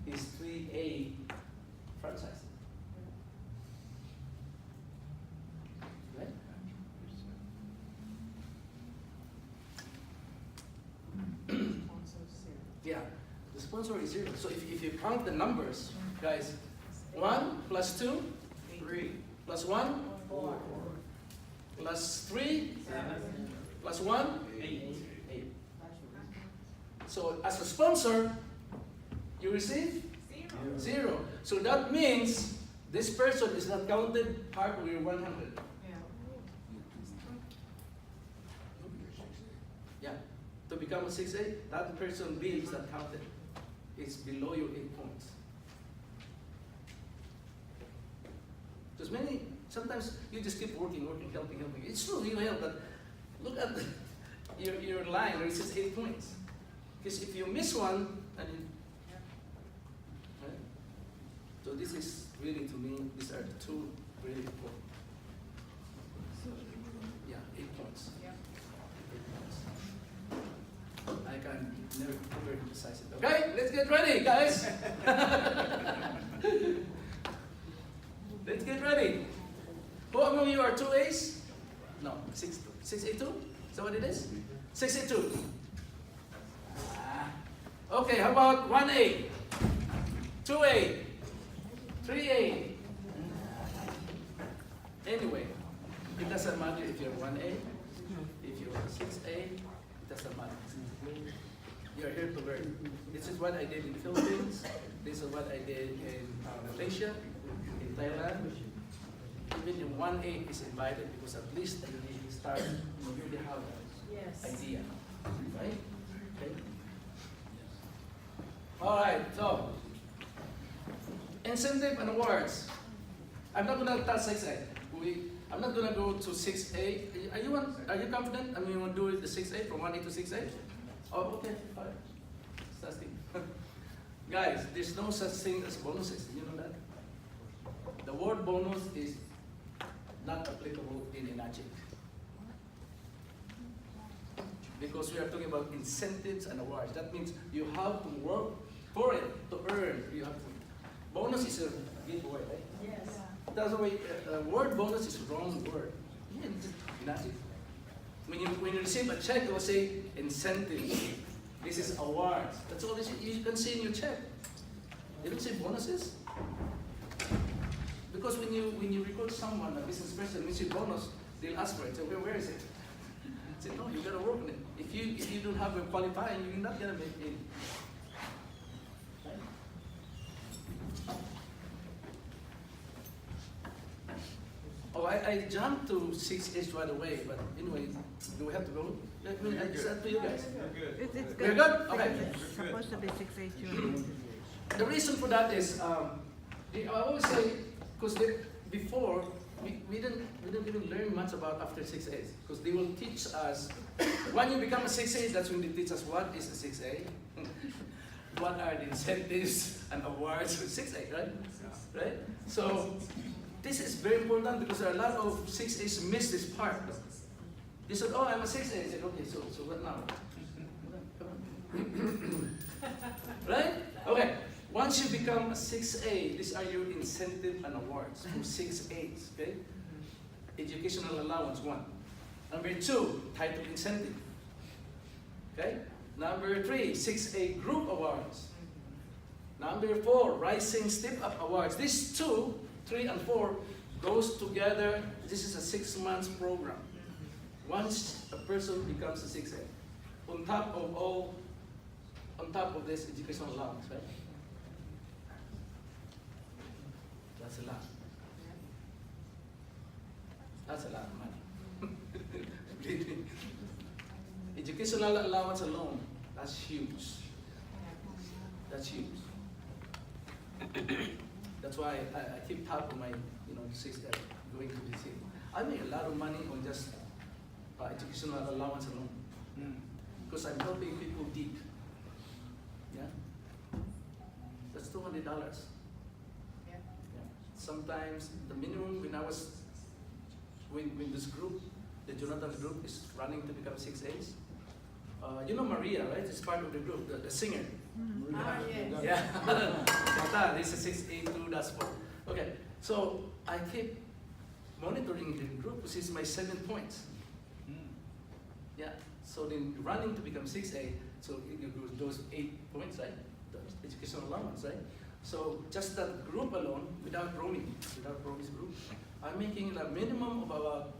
[SPEAKER 2] his 3A franchise. Right? Yeah, the sponsor is 0. So if you count the numbers, guys, 1 plus 2, 3, plus 1, 4, plus 3, 7, plus 1, 8. So as a sponsor, you receive 0. So that means this person is not counted part of your 100. Yeah. To become a 6A, that person B is not counted. It's below your 8 points. Because sometimes you just keep working, helping. It's true, you help, but look at your line where it says 8 points. Because if you miss one, right? So this is really, to me, these are the two really important. Yeah, 8 points. 8 points. I can never overemphasize it. Okay, let's get ready, guys. Let's get ready. Who among you are 2As? No, 6A2? Is that what it is? 6A2. Okay, how about 1A, 2A, 3A? Anyway, it doesn't matter if you're 1A, if you're 6A, it doesn't matter. You're here to learn. This is what I did in the Philippines. This is what I did in Malaysia, in Thailand. Even in 1A is invited because at least you start, you really have an idea, right? Okay. All right, so incentive and awards. I'm not gonna touch 6A. I'm not gonna go to 6A. Are you confident? I mean, you want to do it the 6A from 1A to 6A? Oh, okay, all right. Just asking. Guys, there's no such thing as bonuses. You know that? The word bonus is not applicable in Enagic. Because we are talking about incentives and awards. That means you have to work for it to earn. You have to. Bonus is a giveaway, right?
[SPEAKER 3] Yes.
[SPEAKER 2] That's the way. Word bonus is the wrong word. Yeah, Enagic. When you receive a check, it will say incentive. This is awards. That's all you can see in your check. It don't say bonuses. Because when you recruit someone, a business person, when you say bonus, they'll ask for it. So where is it? I said, no, you gotta work on it. If you don't have a qualifying, you're not gonna make it. Right? All right. I jumped to 6H right away, but anyway, do we have to go? I mean, it's up to you guys.
[SPEAKER 1] You're good.
[SPEAKER 5] It's
[SPEAKER 2] We're
[SPEAKER 5] good.
[SPEAKER 2] good? Okay.
[SPEAKER 5] It's supposed to be 6H.
[SPEAKER 2] The reason for that is, I always say, because before, we didn't even learn much about after 6A, because they will teach us, when you become a 6A, that's when they teach us what is a 6A, what are the incentives and awards for 6A, right? Right? So, this is very important because there are a lot of 6As miss this part. They said, oh, I'm a 6A. I said, okay, so what now? Right? Okay. Once you become a 6A, these are your incentive and awards for 6As, okay? Educational allowance, 1. Number 2, title incentive. Okay? Number 3, 6A group awards. Number 4, rising step up awards. These 2, 3, and 4 goes together. This is a 6 months program. Once a person becomes a 6A, on top of this educational allowance, right? That's a lot. That's a lot of money. Educational allowance alone, that's huge. That's huge. That's why I keep top of my, system going to DC. I make a lot of money on just educational allowance alone, because I'm helping people deep. Yeah, that's $200.
[SPEAKER 3] Yeah.
[SPEAKER 2] Sometimes the minimum when I was when this group, the Jonathan group, is running to become 6As. You know Maria, right? It's part of the group, the singer.
[SPEAKER 3] Ah, yes.
[SPEAKER 2] Yeah. This is 6A too. That's 4. Okay. So I keep monitoring the group, which is my 7 points. Yeah. So then running to become 6A, so those 8 points, right? The educational allowance, right? So just that group alone, without Romi's group, I'm making a minimum of about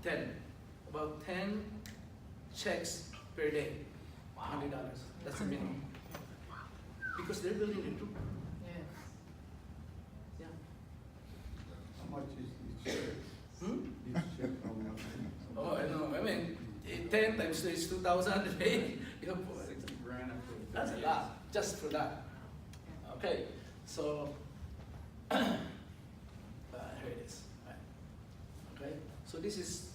[SPEAKER 2] 10 checks per day, $100. That's the minimum. Because they're building the group.
[SPEAKER 3] Yes.
[SPEAKER 2] Yeah.
[SPEAKER 4] How much is each check? Each check, how much?
[SPEAKER 2] Oh, I know. I mean, 10 times 3 is 2,000 a day.
[SPEAKER 1] $60,000
[SPEAKER 2] That's a lot, just for that. Okay, so here it is. Right. Okay, so this is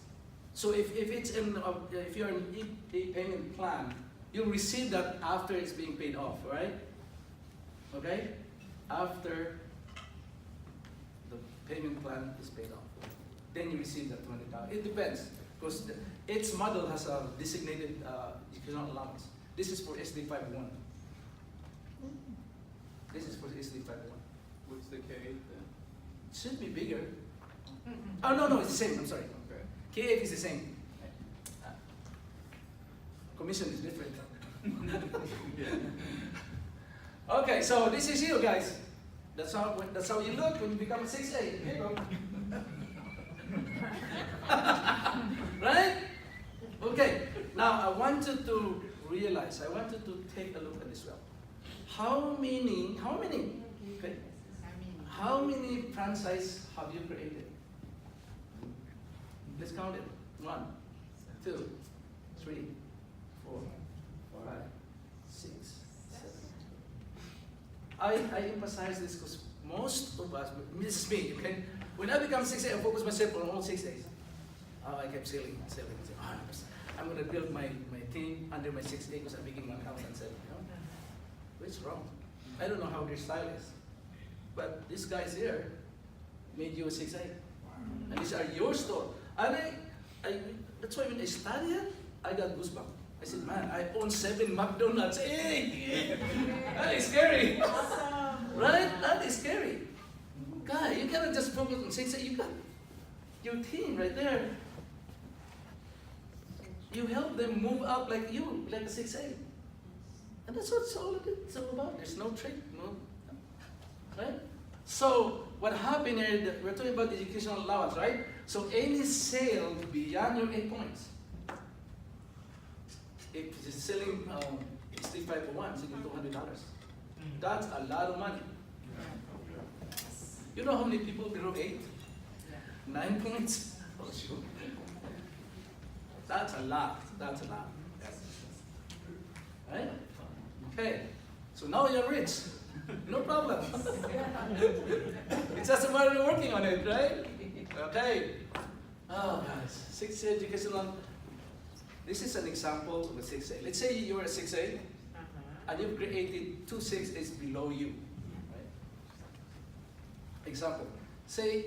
[SPEAKER 2] if it's in if you're in a payment plan, you'll receive that after it's being paid off, right? Okay, after the payment plan is paid off, then you receive that $20. It depends because each model has a designated educational allowance. This is for SD 51. This is for SD 51.
[SPEAKER 1] What's the K then?
[SPEAKER 2] It should be bigger. Oh, no, it's the same. I'm sorry.
[SPEAKER 1] Okay.
[SPEAKER 2] K8 is the same. Commission is different. Okay, so this is you guys. That's how you look when you become a 6A. Here you go. Right? Okay. Now I wanted to realize. I wanted to take a look at this well. How many? Okay. How many franchise have you created? Let's count it. 1, 2, 3, 4, 5, 6, 7. I emphasize this because most of us, this is me, okay? When I become 6A, I focus myself on all 6 A's. I kept selling. I'm going to build my team under my 6A because I'm making 1,007. What's wrong? I don't know how their style is. But these guys here made you a 6A. And these are your store. And that's why when I studied it, I got goosebumps. I said, man, I own 7 McDonald's. Hey! That is scary. Right? That is scary. Guy, you cannot just focus on 6A. You got your team right there. You help them move up like you, like a 6A. And that's what it's all about. There's no trick, no. Right? So, what happened here, we're talking about educational allowance, right? So, any sale beyond your 8 points, if it's selling SD501, selling $200, that's a lot of money. You know how many people below 8? 9 points? Oh, sure. That's a lot. That's a lot. Right? Okay. So now you're rich. No problem. It's just a matter of working on it, right? Okay. Oh, guys. 6A educational. This is an example of a 6A. Let's say you're a 6A and you've created 2 6As below you. Right? Example. Say,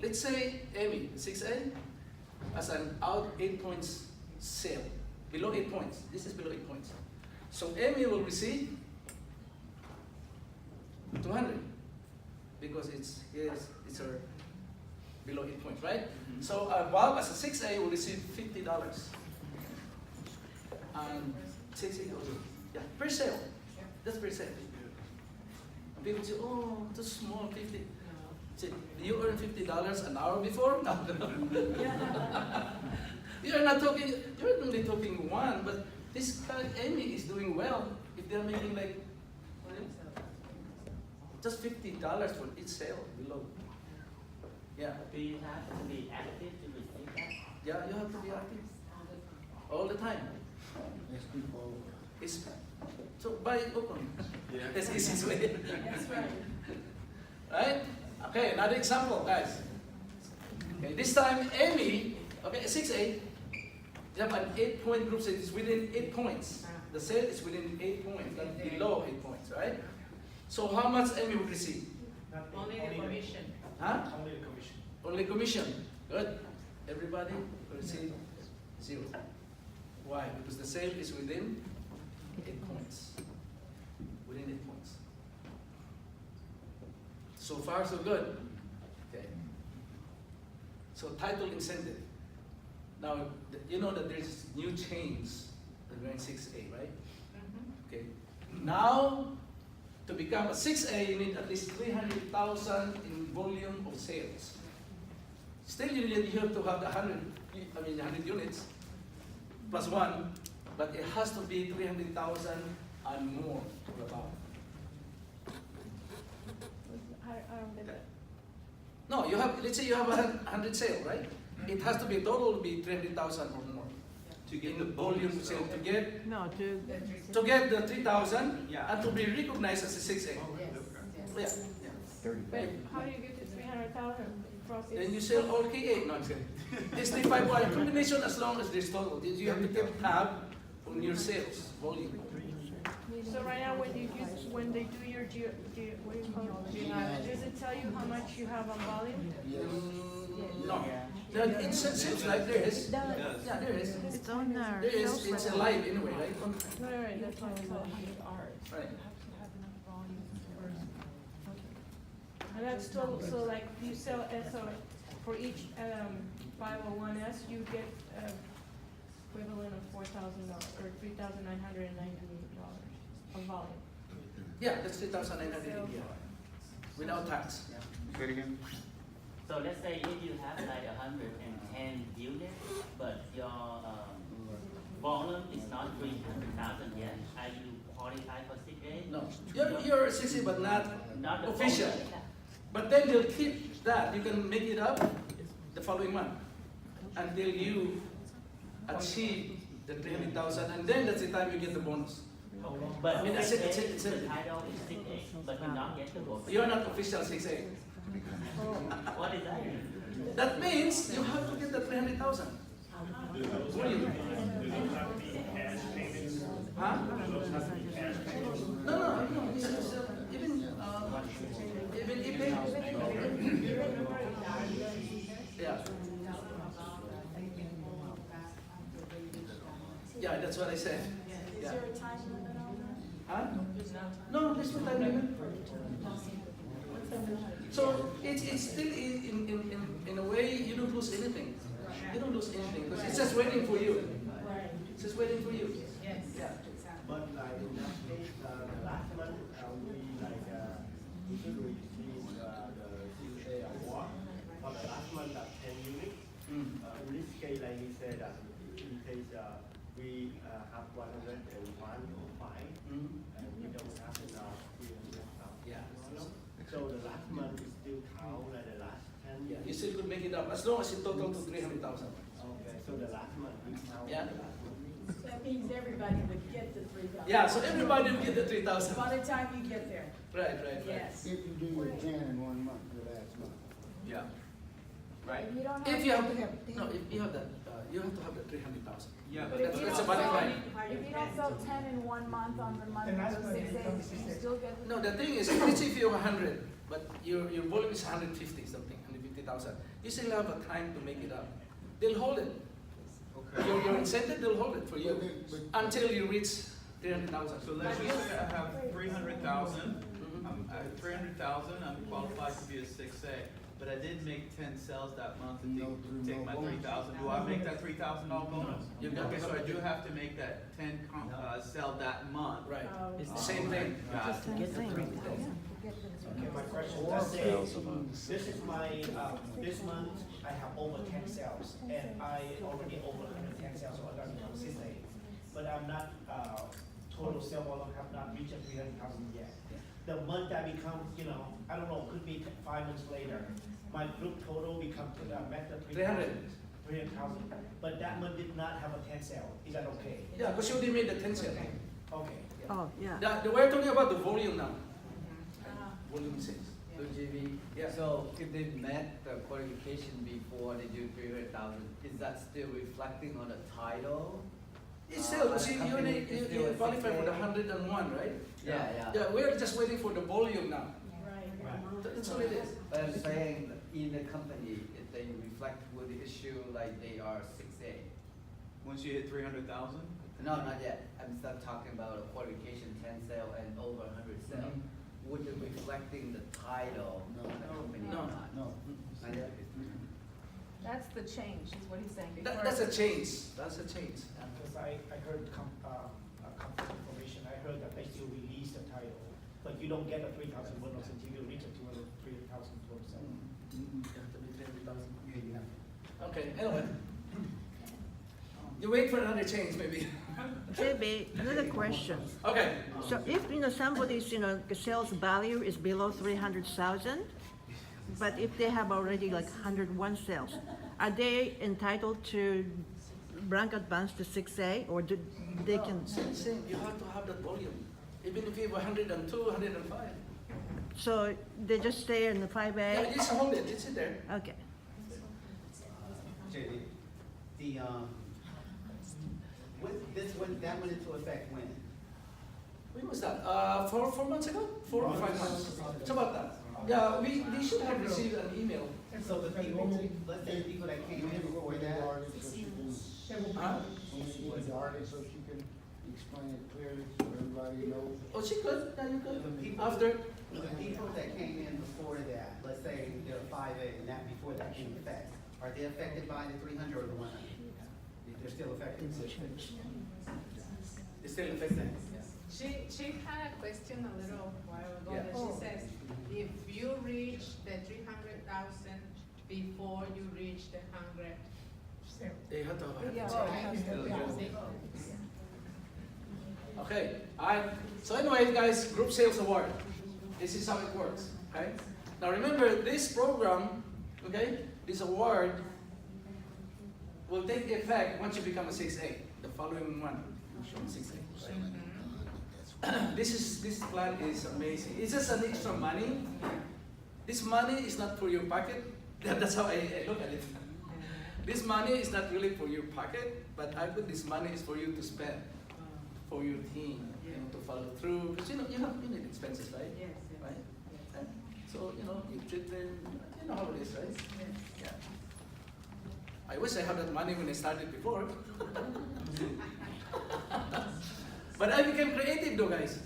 [SPEAKER 2] let's say Amy, 6A, has an out 8 points sale. Below 8 points. This is below 8 points. So Amy will receive 200 because it's her below 8 points, right? So Bob as a 6A will receive $50. And 6A goes, yeah, per sale. That's per sale. And people say, oh, too small, 50. Say, do you earn $50 an hour before? No. You're not talking, you're only talking one, but this guy, Amy, is doing well. If they're making like, just $50 for each sale below. Yeah.
[SPEAKER 6] Do you have to be active to receive that?
[SPEAKER 2] Yeah, you have to be active all the time.
[SPEAKER 4] Next people.
[SPEAKER 2] It's, so buy it open. That's the easiest way.
[SPEAKER 3] That's right.
[SPEAKER 2] Right? Okay, another example, guys. Okay, this time Amy, okay, 6A, you have an 8-point group, so it's within 8 points. The sale is within 8 points, not below 8 points, right? So how much Amy would receive?
[SPEAKER 3] Only the commission.
[SPEAKER 2] Huh?
[SPEAKER 7] Only the commission.
[SPEAKER 2] Only commission. Good. Everybody will receive 0. Why? Because the sale is within 8 points. Within 8 points. So far, so good. Okay. So title incentive. Now, you know that there's new chains that are in 6A, right? Okay. Now, to become a 6A, you need at least 300,000 in volume of sales. Still, you have to have the 100 units plus 1, but it has to be 300,000 and more or above.
[SPEAKER 3] I don't get that.
[SPEAKER 2] No, you have. Let's say you have 100 sale, right? It has to be total be 300,000 or more
[SPEAKER 7] To get
[SPEAKER 2] in
[SPEAKER 7] the
[SPEAKER 2] volume
[SPEAKER 7] bonus,
[SPEAKER 2] sale to get
[SPEAKER 5] No,
[SPEAKER 2] to get the 3,000
[SPEAKER 7] Yeah.
[SPEAKER 2] and to be recognized as a 6A. Yeah.
[SPEAKER 3] But how do you get to 300,000 process?
[SPEAKER 2] Then you sell all KA. No, I'm kidding. It's 3, 5, 1 combination as long as there's total. You have to keep tab on your sales volume.
[SPEAKER 8] So right now, when they do your what do you call it? Does it tell you how much you have on volume?
[SPEAKER 2] No. It seems like there is. Yeah, there is.
[SPEAKER 5] it's on our
[SPEAKER 2] There is.
[SPEAKER 5] sales
[SPEAKER 2] It's
[SPEAKER 5] website.
[SPEAKER 2] alive anyway, right?
[SPEAKER 8] Right, that's what I was
[SPEAKER 2] Right.
[SPEAKER 8] And that's total, so like you sell, so for each 501s, you get equivalent of $4,000 or $3,998 of volume.
[SPEAKER 2] Yeah, that's 3,980 without tax.
[SPEAKER 4] Say it again.
[SPEAKER 6] So let's say if you have like 110 units, but your volume is not 300,000 yet, are you qualified for 6A?
[SPEAKER 2] No, you're 60, but not
[SPEAKER 6] Not the
[SPEAKER 2] official.
[SPEAKER 6] volume.
[SPEAKER 2] But then they'll keep that. You can make it up the following month until you achieve the 300,000, and then that's the time you get the bonus.
[SPEAKER 6] But
[SPEAKER 2] I mean,
[SPEAKER 6] let's
[SPEAKER 2] it's
[SPEAKER 6] say
[SPEAKER 2] a-
[SPEAKER 6] the title is 6A, but you not get the bonus.
[SPEAKER 2] You're not official 6A.
[SPEAKER 6] What is that?
[SPEAKER 2] That means you have to get the 300,000. What do you? Huh? No. It's, even if they, yeah. Yeah, that's what I said. Yeah. Huh? No, there's no time limit. So it's still in a way you don't lose anything. You don't lose anything because it's just waiting for you. It's just waiting for you.
[SPEAKER 3] Yes.
[SPEAKER 2] Yeah.
[SPEAKER 7] But like in that case, the last month we should receive the CA award for the last month at 10 units.
[SPEAKER 2] Mm.
[SPEAKER 7] In this case, like he said, in case we have 101.5
[SPEAKER 2] Mm.
[SPEAKER 7] and we don't have enough 300,000.
[SPEAKER 2] Yeah.
[SPEAKER 7] So the last month is still count like the last 10
[SPEAKER 2] Yeah.
[SPEAKER 7] units.
[SPEAKER 2] still could make it up as long as it total to 300,000.
[SPEAKER 7] Okay, so the last month we count.
[SPEAKER 2] Yeah.
[SPEAKER 3] So that means everybody would get the 3,000.
[SPEAKER 2] Yeah, so everybody will get the 3,000.
[SPEAKER 3] By the time you get there,
[SPEAKER 2] Right, right, right.
[SPEAKER 3] yes.
[SPEAKER 4] If you do your 10 in 1 month, your last month.
[SPEAKER 1] Yeah. Right.
[SPEAKER 3] If you don't
[SPEAKER 2] If you have,
[SPEAKER 3] have.
[SPEAKER 2] no, if you have that, you have to have the 300,000.
[SPEAKER 1] Yeah,
[SPEAKER 3] But
[SPEAKER 1] but
[SPEAKER 3] if you
[SPEAKER 2] That's
[SPEAKER 3] don't
[SPEAKER 2] a bottom
[SPEAKER 3] sell,
[SPEAKER 2] line.
[SPEAKER 3] if you don't sell 10 in 1 month on the month of the 6 days, you still get.
[SPEAKER 2] No, the thing is, let's say if you have 100, but your volume is 150 something, 150,000, you still have a time to make it up. They'll hold it.
[SPEAKER 1] Okay.
[SPEAKER 2] Your incentive, they'll hold it for you until you reach 300,000.
[SPEAKER 1] So let's just say I have 300,000.
[SPEAKER 2] Mhm.
[SPEAKER 1] I'm at 300,000. I'm qualified to be a 6A, but I did make 10 sales that month and take my 3,000. Do I make that $3,000 bonus?
[SPEAKER 2] You got
[SPEAKER 1] Okay,
[SPEAKER 2] it.
[SPEAKER 1] so I do have to make that 10 sell that month.
[SPEAKER 2] Right.
[SPEAKER 3] Oh,
[SPEAKER 2] It's the same thing.
[SPEAKER 1] Got it.
[SPEAKER 7] Okay, my question, let's say, this is my, this month, I have over 10 sales, and I already over 10 sales, so I got become 6A. But I'm not, total sale volume have not reached 300,000 yet. The month I become, I don't know, could be 5 months later, my group total become, met the 300,000. But that month did not have a 10 sale, is that okay?
[SPEAKER 2] Yeah, because you already made the 10 sale.
[SPEAKER 7] Okay.
[SPEAKER 5] Oh, yeah.
[SPEAKER 2] We're talking about the volume now.
[SPEAKER 3] Uh-huh.
[SPEAKER 2] Volume 6.
[SPEAKER 9] So JB,
[SPEAKER 2] Yeah.
[SPEAKER 9] so if they met the qualification before they do 300,000, is that still reflecting on the title?
[SPEAKER 2] It's still, see,
[SPEAKER 9] company is still
[SPEAKER 2] you
[SPEAKER 9] a
[SPEAKER 2] qualify for the
[SPEAKER 9] 6A?
[SPEAKER 2] 101, right?
[SPEAKER 9] Yeah.
[SPEAKER 2] Yeah, we're just waiting for the volume now.
[SPEAKER 3] Right.
[SPEAKER 2] That's all it is.
[SPEAKER 9] But I'm saying that in the company, if they reflect with the issue like they are 6A.
[SPEAKER 1] Once you hit 300,000?
[SPEAKER 9] No, not yet. I'm still talking about a qualification 10 sale and over 100 sale.
[SPEAKER 2] Mhm.
[SPEAKER 9] Would it reflecting the title
[SPEAKER 4] No.
[SPEAKER 9] of the company
[SPEAKER 2] No.
[SPEAKER 9] or not?
[SPEAKER 4] No.
[SPEAKER 9] Not yet.
[SPEAKER 3] That's the change, is what he's saying.
[SPEAKER 2] That's a change. That's a change.
[SPEAKER 7] Because I heard conflict information, I heard that they still release the title, but you don't get a 3,000 bonus until you reach a 3,000 total sale.
[SPEAKER 2] You have to be 300,000.
[SPEAKER 4] Yeah, you have.
[SPEAKER 2] Okay, anyway. You wait for another change, maybe.
[SPEAKER 5] JB, another question.
[SPEAKER 2] Okay.
[SPEAKER 5] So if, somebody's, sales value is below 300,000, but if they have already like 101 sales, are they entitled to rank advance to 6A, or do they can?
[SPEAKER 2] Same. You have to have that volume. Even if you have 102, 105.
[SPEAKER 5] So they just stay in the 5A?
[SPEAKER 2] Yeah, just hold it. It's in there.
[SPEAKER 5] Okay.
[SPEAKER 10] JD, that went into effect when?
[SPEAKER 2] When was that? 4 months ago? 4 or 5 months? It's about that. Yeah, they should have received an email.
[SPEAKER 10] So the people, let's say the people that came in before that,
[SPEAKER 2] Huh?
[SPEAKER 4] So she can explain it clearly so everybody knows.
[SPEAKER 2] Oh, she could. Yeah, you could.
[SPEAKER 10] The people-
[SPEAKER 2] After.
[SPEAKER 10] the people that came in before that, let's say they're 5A and that before that came effect, are they affected by the 300 or the 100? They're still affected.
[SPEAKER 2] It's still affected.
[SPEAKER 3] She had a question a little while ago,
[SPEAKER 2] Yeah.
[SPEAKER 3] that she says, if you reach the 300,000 before you reach the 100.
[SPEAKER 2] They have to have
[SPEAKER 3] Yeah.
[SPEAKER 2] it. Okay, alright. So anyway, guys, group sales award. This is how it works, okay? Now remember, this program, okay, this award will take effect once you become a 6A, the following one, 6A. Right? This plan is amazing. It's just an extra money. This money is not for your pocket. That's how I look at it. This money is not really for your pocket, but I put this money is for you to spend, for your team, to follow through. Because you need expenses, right?
[SPEAKER 3] Yes,
[SPEAKER 2] Right? And so you treat them. You know how it is, right? Yeah. I wish I had that money when I started before. But I became creative though, guys.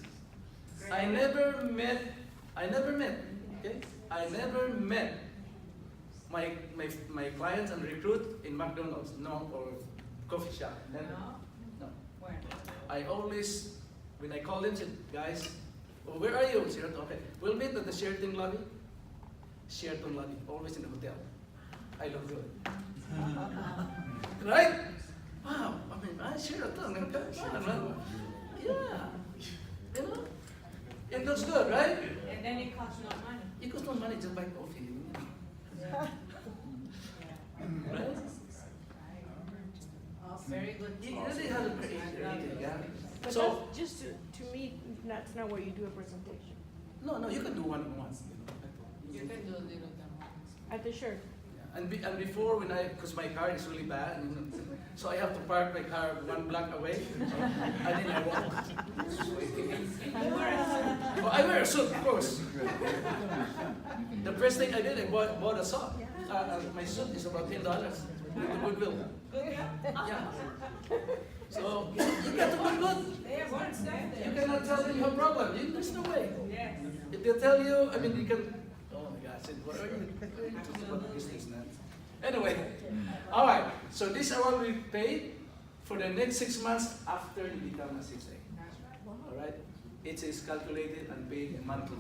[SPEAKER 2] I never met, okay? I never met my clients and recruit in McDonald's, no, or coffee shop. Never. No.
[SPEAKER 3] Where?
[SPEAKER 2] I always, when I call them, said, guys, oh, where are you? Sheraton, okay. We'll meet at the Sheraton lobby. Sheraton lobby, always in the hotel. I look good. Right? Wow, Sheraton, yeah. It looks good, right?
[SPEAKER 3] And then it costs no money.
[SPEAKER 2] It costs no money, just buy coffee. Right?
[SPEAKER 3] Oh, very good.
[SPEAKER 2] You really have to create anything, yeah.
[SPEAKER 8] But
[SPEAKER 2] So,
[SPEAKER 8] that's just to me, that's not where you do a presentation.
[SPEAKER 2] no, you can do one once.
[SPEAKER 3] You can do a little demo.
[SPEAKER 8] At the shirt.
[SPEAKER 2] Yeah. And before when because my car is really bad, so I have to park my car one block away, and then I walk. Oh, I wear a suit, of course. The first thing I did, I bought a sock. My suit is about $10 with the Goodwill. Yeah. So you got to look good. You cannot tell them you have a problem. There's no way. If they tell you, I mean, you can. Oh my gosh, what are you talking about business, man? Anyway, all right. So these are what we paid for the next 6 months after you become a 6A. All right. It is calculated and paid monthly.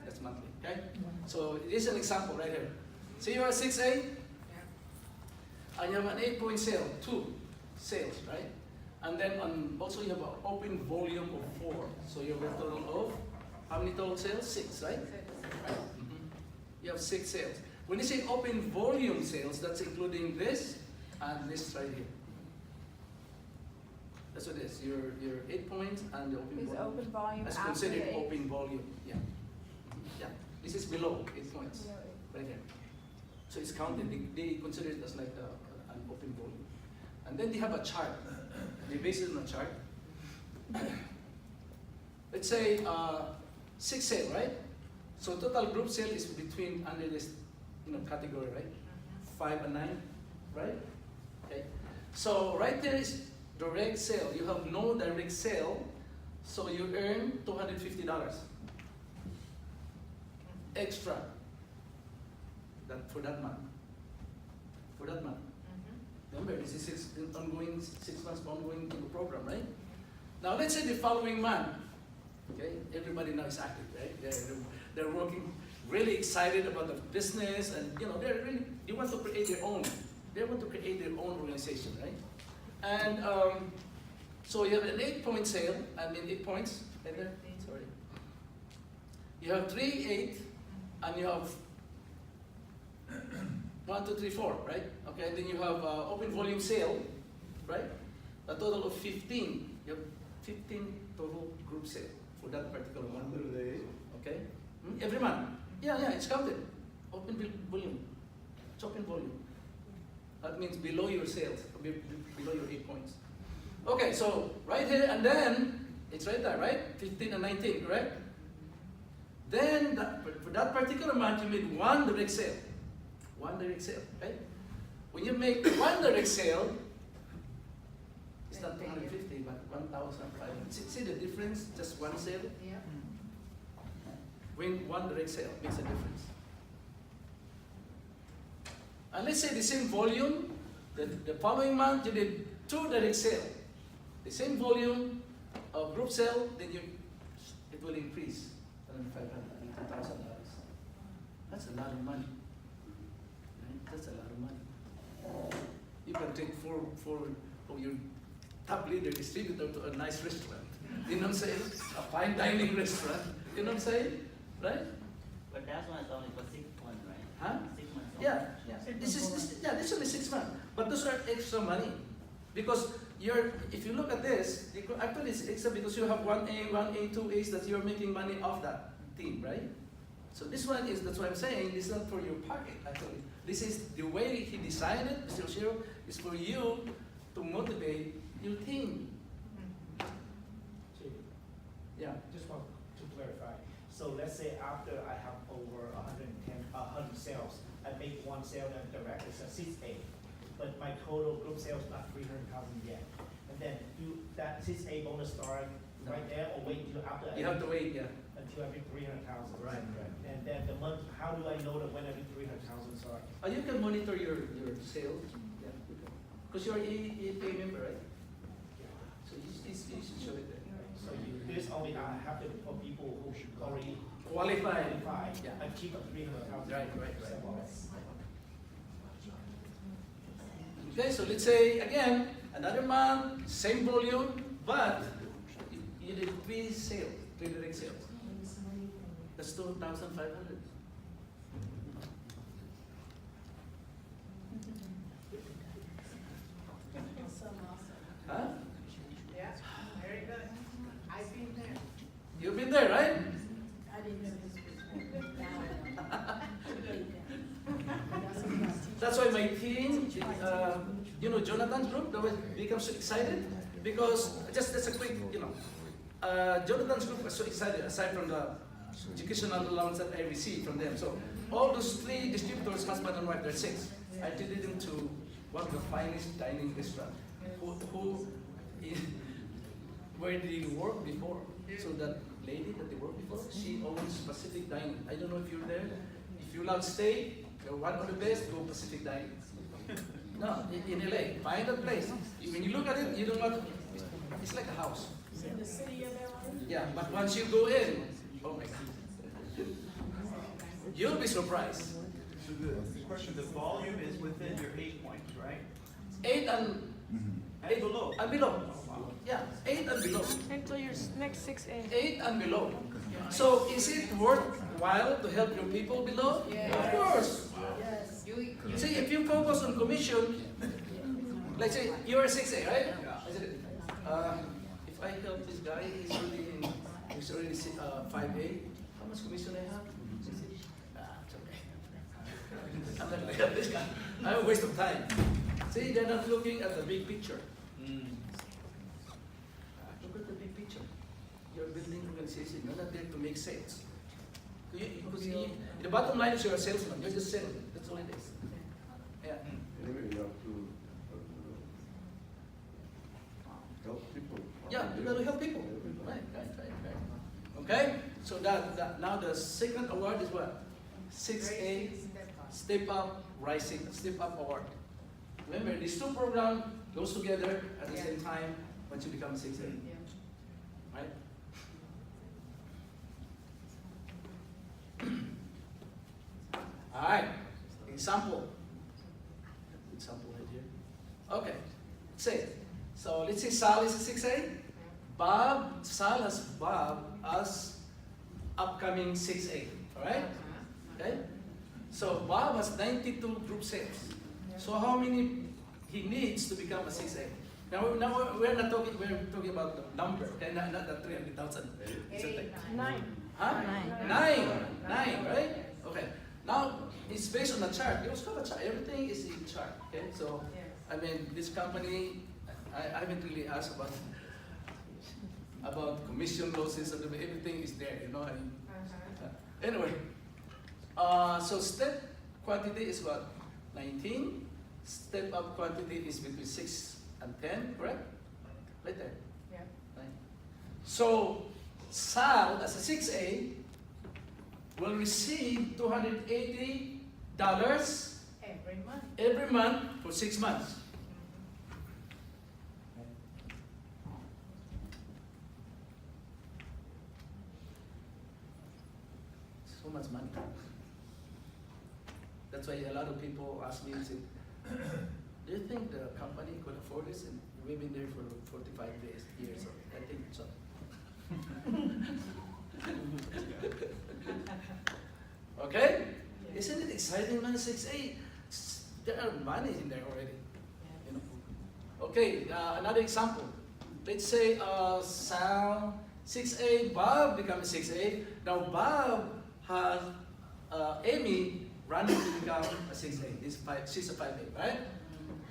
[SPEAKER 2] That's monthly. Okay. So it is an example right here. So you are 6A, and you have an 8-point sale, 2 sales, right? And then also you have an open volume of 4. So you have a total of, how many total sales? 6, right? Right. You have 6 sales. When you say open volume sales, that's including this and this right here. That's what it is. Your 8 points and the open volume.
[SPEAKER 11] Open volume
[SPEAKER 2] That's
[SPEAKER 11] after
[SPEAKER 2] considered
[SPEAKER 11] the 8?
[SPEAKER 2] open volume. Yeah. Yeah. This is below 8 points. Right here. So it's counted. They consider it as like an open volume. And then they have a chart. They base it on a chart. Let's say 6 sale, right? So total group sale is between under this category, right? 5 and 9, right? Okay. So right there is direct sale. You have no direct sale, so you earn $250 extra. For that month. For that month. Remember, this is 6 months ongoing program, right? Now let's say the following month. Okay, everybody now is active, right? They're working really excited about the business, and they want to create their own. They want to create their own organization, right? And so you have an 8-point sale. 8 points right there. Sorry. You have 3, 8, and you have 1, 2, 3, 4, right? Okay, and then you have open volume sale, right? A total of 15. You have 15 total group sale for that particular month. Okay? Every month. Yeah, it's counted. Open volume. It's open volume. That means below your sales, below your 8 points. Okay, so right here, and then it's right there, right? 15 and 19, correct? Then for that particular month, you made 1 direct sale. 1 direct sale, right? When you make 1 direct sale, it's not 250, but 1,500. See the difference? Just 1 sale?
[SPEAKER 3] Yeah.
[SPEAKER 2] When 1 direct sale makes a difference. And let's say the same volume, the following month you did 2 direct sale. The same volume of group sale, then it will increase $1,500, $2,000. That's a lot of money. Right? That's a lot of money. You can take four of your top leader distributor to a nice restaurant. You know what I'm saying? A fine dining restaurant. You know what I'm saying? Right?
[SPEAKER 6] But that one is only for 6 months, right?
[SPEAKER 2] Huh?
[SPEAKER 6] 6 months. only.
[SPEAKER 2] Yeah. This is only 6 months. But those are extra money. Because if you look at this, actually it's extra because you have 1A, 1A, 2As that you're making money off that team, right? So this one that's what I'm saying, this is not for your pocket, actually. This is the way he designed it, Mr. Oshiro, is for you to motivate your team. Yeah.
[SPEAKER 7] Just want to clarify. So let's say after I have over 100 sales, I make 1 sale and direct, it's a 6A. But my total group sales not 300,000 yet. And then do that 6A bonus start right there, or wait until after?
[SPEAKER 2] You have to wait, yeah.
[SPEAKER 7] Until I make 300,000.
[SPEAKER 2] Right.
[SPEAKER 7] And then the month, how do I know that when I make 300,000 start?
[SPEAKER 2] You can monitor your sales. Yeah. Because you're a member, right? So you should show it there.
[SPEAKER 7] So this only happen for people who should already
[SPEAKER 2] Qualified.
[SPEAKER 7] yeah. Achieve a 300,000.
[SPEAKER 2] Right. Okay, so let's say again, another month, same volume, but you did 3 sales, 3 direct sales. That's 2,500. Huh?
[SPEAKER 3] Yeah, very good. I've been there.
[SPEAKER 2] You've been there, right?
[SPEAKER 3] I didn't know this
[SPEAKER 2] That's why my team, Jonathan's group, they will become so excited because just a quick, Jonathan's group was so excited aside from the educational allowance that I received from them. So all those 3 distributors, husband and wife, they're 6. I treated them to one of the finest dining restaurants. Where did he work before? So that lady that they worked before, she owns Pacific Dining. I don't know if you're there. If you love steak, one of the best, go Pacific Dining. No, in LA, find that place. When you look at it, you don't want. It's like a house.
[SPEAKER 8] In the city of LA?
[SPEAKER 2] Yeah, but once you go in, oh my God, you'll be surprised.
[SPEAKER 1] So the question, the volume is within your 8 points, right?
[SPEAKER 2] 8 and
[SPEAKER 1] Below.
[SPEAKER 2] and below. Yeah, 8 and below.
[SPEAKER 8] Until your next 6A.
[SPEAKER 2] 8 and below. So is it worthwhile to help your people below?
[SPEAKER 3] Yes.
[SPEAKER 2] Of course.
[SPEAKER 3] Yes. You
[SPEAKER 2] See, if you focus on commission, like say you're a 6A, right? I said, if I help this guy, he's already 5A. How much commission I have? It's okay. I'm not gonna help this guy. I'm a waste of time. See, they're not looking at the big picture. Look at the big picture. You're a building organization. You're not there to make sales. The bottom line is you're a salesman. You're just selling. That's all it is. Yeah.
[SPEAKER 4] Anyway, you have to help people.
[SPEAKER 2] Yeah, you got to help people. Right. Okay? So now the second award is what? 6A, Step Up Rising, Step Up Award. Remember, these 2 programs goes together at the same time once you become 6A. Right? Alright, example. Example right here. Okay, say, so let's say Sal is a 6A. Sal has Bob as upcoming 6A. Alright? Okay? So Bob has 92 group sales. So how many he needs to become a 6A? Now we're talking about the number, okay? Not the 300,000. It's a thing.
[SPEAKER 8] 9.
[SPEAKER 2] Huh? 9, right? Okay. Now it's based on a chart. It was called a chart. Everything is in chart. Okay. So I mean, this company, I haven't really asked about commission losses. Everything is there. Anyway, so step quantity is what? 19. Step up quantity is between 6 and 10. Correct? Right there.
[SPEAKER 3] Yeah.
[SPEAKER 2] Right. So Sal, as a 6A, will receive $280 every month for 6 months. So much money. That's why a lot of people ask me, say, do you think the company could afford this? And we've been there for 45 years, so I think so. Okay? Isn't it exciting, man? 6A, there are money in there already. Okay, another example. Let's say Sal, 6A, Bob becomes 6A. Now Bob has Amy running to become a 6A. She's a 5A, right?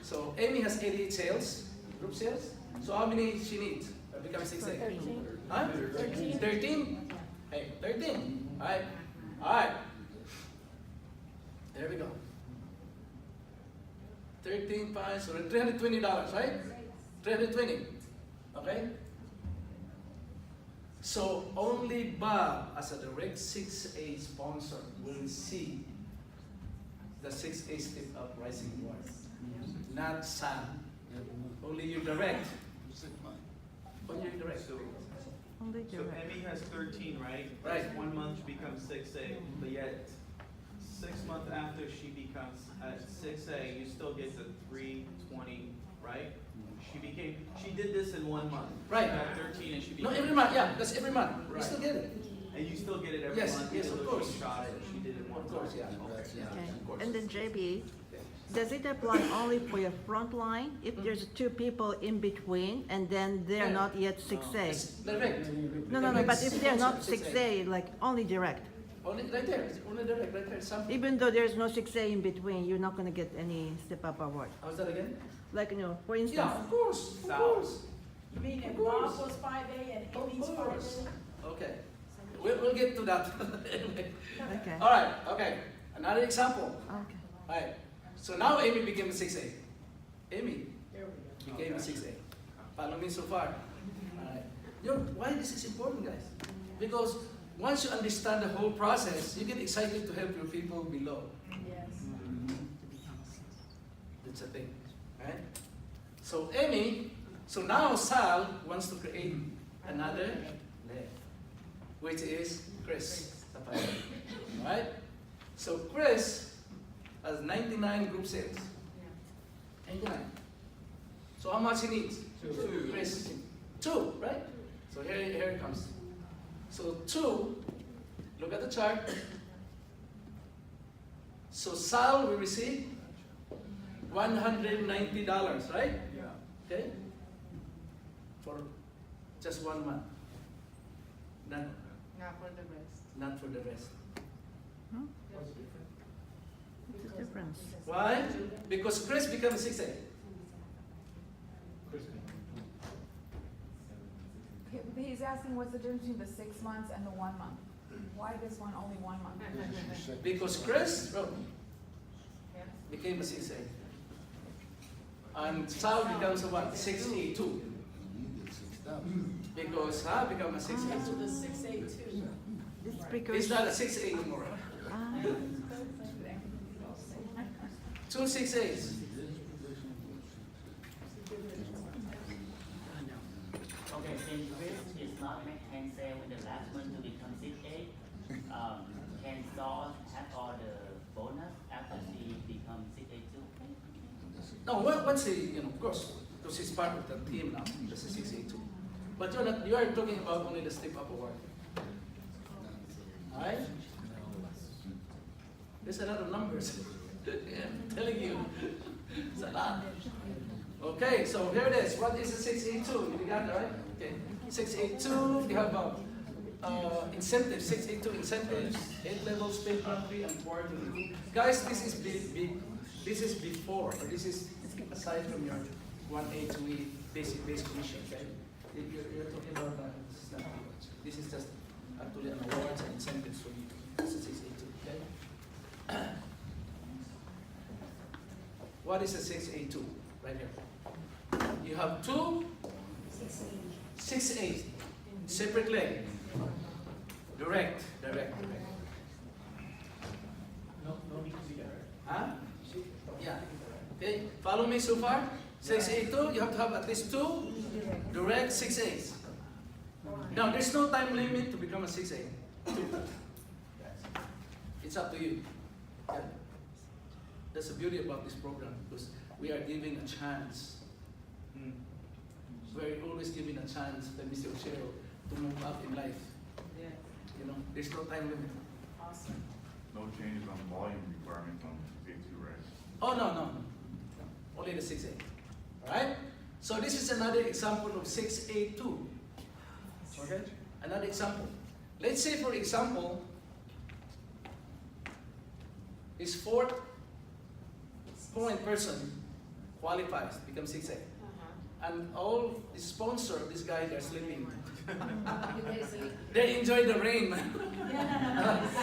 [SPEAKER 2] So Amy has 88 sales, group sales. So how many she needs to become 6A?
[SPEAKER 8] 13.
[SPEAKER 2] Huh? 13? Hey, 13. Alright. Alright. There we go. 13 pounds, so $320, right? 320. Okay? So only Bob, as a direct 6A sponsor, will receive the 6A Step Up Rising Award. Not Sam. Only you direct. Only you direct.
[SPEAKER 5] Only
[SPEAKER 1] So
[SPEAKER 5] direct.
[SPEAKER 1] Emmy has 13, right?
[SPEAKER 2] Right.
[SPEAKER 1] That's 1 month she becomes 6A, but yet 6 months after she becomes at 6A, you still get the 320, right? She did this in 1 month.
[SPEAKER 2] Right.
[SPEAKER 1] She got 13 and she
[SPEAKER 2] No,
[SPEAKER 1] became.
[SPEAKER 2] every month, yeah, that's every month. You
[SPEAKER 1] Right.
[SPEAKER 2] still get it.
[SPEAKER 1] And you still get it every
[SPEAKER 2] Yes,
[SPEAKER 1] month?
[SPEAKER 2] yes,
[SPEAKER 1] even
[SPEAKER 2] of
[SPEAKER 1] though
[SPEAKER 2] course.
[SPEAKER 1] She shot it, she did it one
[SPEAKER 2] Of course,
[SPEAKER 1] time.
[SPEAKER 2] yeah.
[SPEAKER 1] Okay.
[SPEAKER 2] Yeah,
[SPEAKER 5] Okay.
[SPEAKER 2] of course.
[SPEAKER 5] And then JB, does it apply only for your front line? If there's two people in between and then they're
[SPEAKER 2] Yeah.
[SPEAKER 5] not yet 6A?
[SPEAKER 2] It's direct.
[SPEAKER 5] No, but if they're not 6A, like only direct,
[SPEAKER 2] Only right there, it's only direct, right there, sample.
[SPEAKER 5] even though there's no 6A in between, you're not gonna get any step up award.
[SPEAKER 2] How's that again?
[SPEAKER 5] Like, for instance,
[SPEAKER 2] Yeah, of course, of course.
[SPEAKER 8] You mean
[SPEAKER 2] Of
[SPEAKER 8] if
[SPEAKER 2] course.
[SPEAKER 8] Bob was 5A and
[SPEAKER 2] Of
[SPEAKER 8] Amy's 5A?
[SPEAKER 2] course. Okay, we'll get to that. Anyway.
[SPEAKER 5] okay,
[SPEAKER 2] All right, okay, another example.
[SPEAKER 5] okay.
[SPEAKER 2] All right, so now Amy became a 6A. Amy became a 6A. Follow me so far. All right. Why this is important, guys? Because once you understand the whole process, you get excited to help your people below.
[SPEAKER 8] Yes.
[SPEAKER 2] That's a thing, right? So Amy, so now Sal wants to create another leg, which is Chris. Right? So Chris has 99 group sales. 99. So how much he needs? 2. Chris, 2, right? So here it comes. So 2, look at the chart. So Sal will receive $190, right?
[SPEAKER 4] Yeah.
[SPEAKER 2] Okay? For just 1 month. Not,
[SPEAKER 3] Not for the rest.
[SPEAKER 2] not for the rest.
[SPEAKER 5] What's the difference?
[SPEAKER 2] Why? Because Chris becomes 6A.
[SPEAKER 11] He's asking what's the difference between the 6 months and the 1 month? Why this one only 1 month?
[SPEAKER 2] Because Chris became a 6A. And Sal becomes a what? 6A2. Because Sal becomes a 6A2.
[SPEAKER 8] The 6A2.
[SPEAKER 5] It's because,
[SPEAKER 2] It's not a 6A anymore.
[SPEAKER 5] ah,
[SPEAKER 2] 2 6As.
[SPEAKER 6] Okay, since Chris is not make 10 sale in the last month to become 6A, can Saul have all the bonus after she becomes 6A too?
[SPEAKER 2] No, once he, of course, because he's part of the team now, that's a 6A2. But you are talking about only the step up award. Alright? There's a lot of numbers. I'm telling you. It's a lot. Okay, so here it is. What is a 6A2? You got it, right? Okay. 6A2, you have incentives, 6A2 incentives, 8 levels, pay country, and 4 to guys, this is this is before, or this is aside from your 1A, 2E basic commission, okay? You're talking about that. This is just actually an awards and incentives for you. This is 6A2, okay? What is a 6A2? Right here. You have 2 6A, separate leg. Direct.
[SPEAKER 7] No need to be there.
[SPEAKER 2] Huh? Yeah. Okay, follow me so far? 6A2, you have to have at least 2 direct 6As. Now, there's no time limit to become a 6A. It's up to you. Yeah. That's the beauty about this program, because we are giving a chance. We're always giving a chance to Mr. Ochero to move up in life. There's no time limit.
[SPEAKER 3] Awesome.
[SPEAKER 12] No changes on volume requirement on 6A2, right?
[SPEAKER 2] Oh, no. Only the 6A. Alright? So this is another example of 6A2. Okay? Another example. Let's say, for example, his 4th point person qualifies, becomes 6A. And all the sponsor of this guy, they're sleeping. They enjoy the rain, man.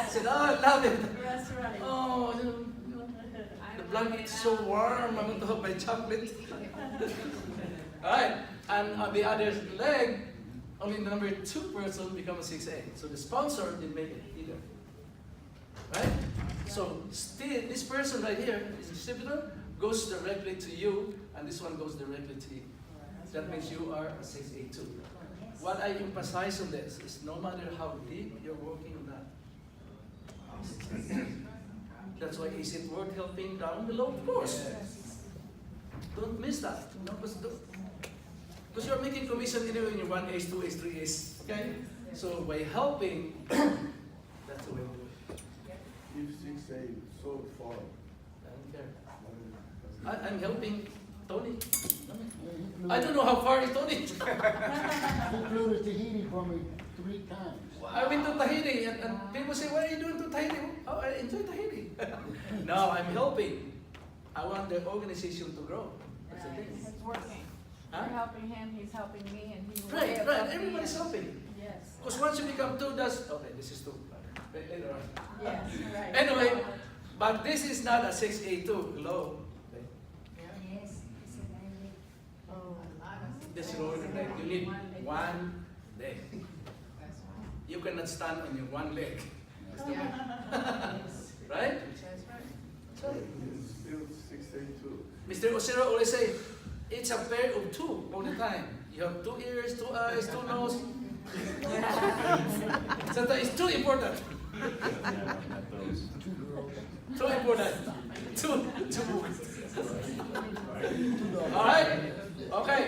[SPEAKER 2] Said, oh, I love it.
[SPEAKER 8] That's right.
[SPEAKER 2] Oh, the blanket is so warm. I want to have my chocolate. Alright, and on the other leg, only the number 2 person becomes a 6A. So the sponsor didn't make it either. Right? So still, this person right here, this distributor, goes directly to you, and this one goes directly to you. That means you are a 6A2. What I emphasize on this is no matter how deep you're working on that. That's why is it worth helping down below? Of course. Don't miss that. Because you're making commission anyway in your 1As, 2As, 3As. Okay? So by helping, that's the way to do it.
[SPEAKER 4] If 6A is so far,
[SPEAKER 2] I don't care.
[SPEAKER 4] why
[SPEAKER 2] I'm helping Tony. I don't know how far is Tony.
[SPEAKER 4] He flew to Tahiti for me 3 times.
[SPEAKER 2] I've been to Tahiti, and people say, "What are you doing to Tahiti?" Oh, I enjoy Tahiti. No, I'm helping. I want the organization to grow. That's the thing.
[SPEAKER 11] It's working.
[SPEAKER 2] Huh?
[SPEAKER 11] You're helping him, he's helping me, and he's way
[SPEAKER 2] Right,
[SPEAKER 11] above
[SPEAKER 2] right.
[SPEAKER 11] me.
[SPEAKER 2] Everybody's helping.
[SPEAKER 11] Yes.
[SPEAKER 2] Because once you become two, that's okay. This is two. Later on.
[SPEAKER 11] Yes, right.
[SPEAKER 2] Anyway, but this is not a 6A2. Hello.
[SPEAKER 3] Oh, a lot of.
[SPEAKER 2] This road, right? You need one leg.
[SPEAKER 3] That's right.
[SPEAKER 2] You cannot stand on your one leg.
[SPEAKER 3] Yeah.
[SPEAKER 2] Right?
[SPEAKER 3] That's right.
[SPEAKER 2] So,
[SPEAKER 4] It's still 682.
[SPEAKER 2] Mr. Osiro always say, it's a pair of two all the time. You have 2 ears, 2 eyes, 2 nose. So it's too important. Too important. Two. All right? Okay.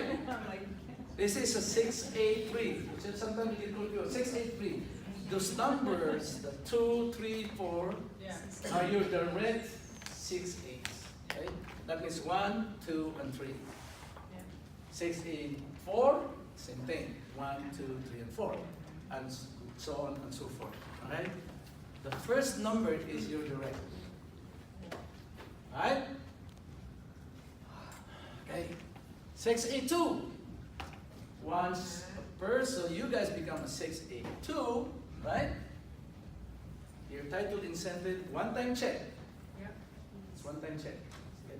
[SPEAKER 2] This is a 683. So sometimes we get confused. 683. Those numbers, the 2, 3, 4,
[SPEAKER 3] Yeah.
[SPEAKER 2] are your direct 6 8s. Okay? That means 1, 2, and 3.
[SPEAKER 3] Yeah.
[SPEAKER 2] 6, 8, 4, same thing. 1, 2, 3, and 4. And so on and so forth. Alright? The first number is your direct. Alright? Okay. 682. Once a person, you guys become a 682, right? Your title incentive, one-time check.
[SPEAKER 3] Yeah.
[SPEAKER 2] It's one-time check. Okay.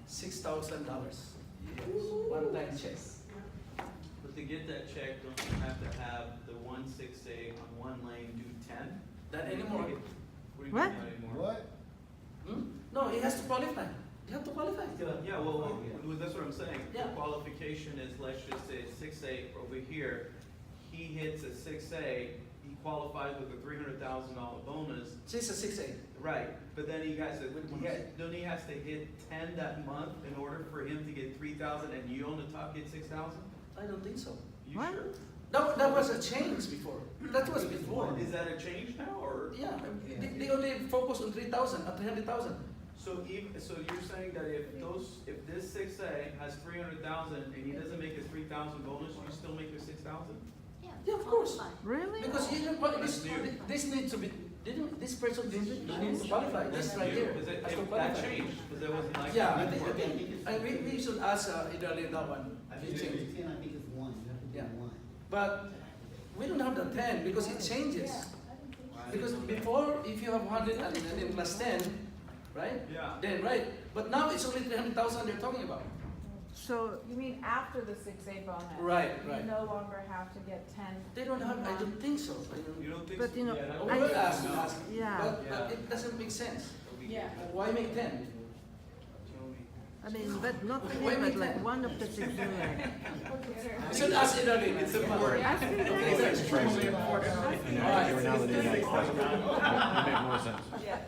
[SPEAKER 2] $6,000. Yes. One-time check.
[SPEAKER 1] But to get that check, don't you have to have the 168 on one lane do 10?
[SPEAKER 2] Not anymore.
[SPEAKER 1] What do you
[SPEAKER 5] What?
[SPEAKER 1] mean not anymore?
[SPEAKER 4] What?
[SPEAKER 2] Hmm? No, it has to qualify. You have to qualify.
[SPEAKER 1] Yeah, well, that's what I'm saying.
[SPEAKER 2] Yeah.
[SPEAKER 1] The qualification is, let's just say 6A over here, he hits a 6A, he qualifies with a $300,000 bonus.
[SPEAKER 2] So it's a 6A.
[SPEAKER 1] Right, but then he has to, don't he has to hit 10 that month in order for him to get 3,000 and you on the top get 6,000?
[SPEAKER 2] I don't think so.
[SPEAKER 1] You
[SPEAKER 5] What?
[SPEAKER 1] sure?
[SPEAKER 2] That was a change before. That was before.
[SPEAKER 1] Is that a change now, or?
[SPEAKER 2] Yeah, they only focus on 3,000, not 300,000.
[SPEAKER 1] So you're saying that if this 6A has 300,000 and he doesn't make a 3,000 bonus, you still make the 6,000?
[SPEAKER 2] Yeah, of course.
[SPEAKER 5] Really?
[SPEAKER 2] Because you this needs to be, this person needs to qualify. This right here.
[SPEAKER 1] Is it,
[SPEAKER 2] has to
[SPEAKER 1] if that
[SPEAKER 2] qualify.
[SPEAKER 1] changed, because that wasn't like
[SPEAKER 2] Yeah,
[SPEAKER 1] that before.
[SPEAKER 2] we should ask Idali that one.
[SPEAKER 10] I
[SPEAKER 2] If
[SPEAKER 10] think
[SPEAKER 2] it changed.
[SPEAKER 10] 10, I think it's 1. You have to do
[SPEAKER 2] Yeah.
[SPEAKER 10] 1.
[SPEAKER 2] But we don't have the 10 because it changes. Because before, if you have 100 and then plus 10, right?
[SPEAKER 1] Yeah.
[SPEAKER 2] Then, right. But now it's only 300,000 they're talking about.
[SPEAKER 5] So,
[SPEAKER 11] You mean after the 6A bonus?
[SPEAKER 2] Right, right.
[SPEAKER 11] You no longer have to get 10.
[SPEAKER 2] They don't have, I don't think so.
[SPEAKER 1] You don't think
[SPEAKER 5] but
[SPEAKER 1] so?
[SPEAKER 5] you know,
[SPEAKER 1] Yeah, that
[SPEAKER 2] Oh,
[SPEAKER 1] would-
[SPEAKER 2] we'll ask.
[SPEAKER 5] yeah,
[SPEAKER 2] But it doesn't make sense.
[SPEAKER 3] Yeah.
[SPEAKER 2] Why make 10?
[SPEAKER 5] I mean, but not
[SPEAKER 2] Why
[SPEAKER 5] really, but
[SPEAKER 2] make
[SPEAKER 5] like
[SPEAKER 2] that?
[SPEAKER 5] one of the six do like.
[SPEAKER 2] We should ask Idali. It's a matter.
[SPEAKER 5] Ask it
[SPEAKER 2] Okay,
[SPEAKER 5] anyway.
[SPEAKER 2] sir.
[SPEAKER 11] Yeah.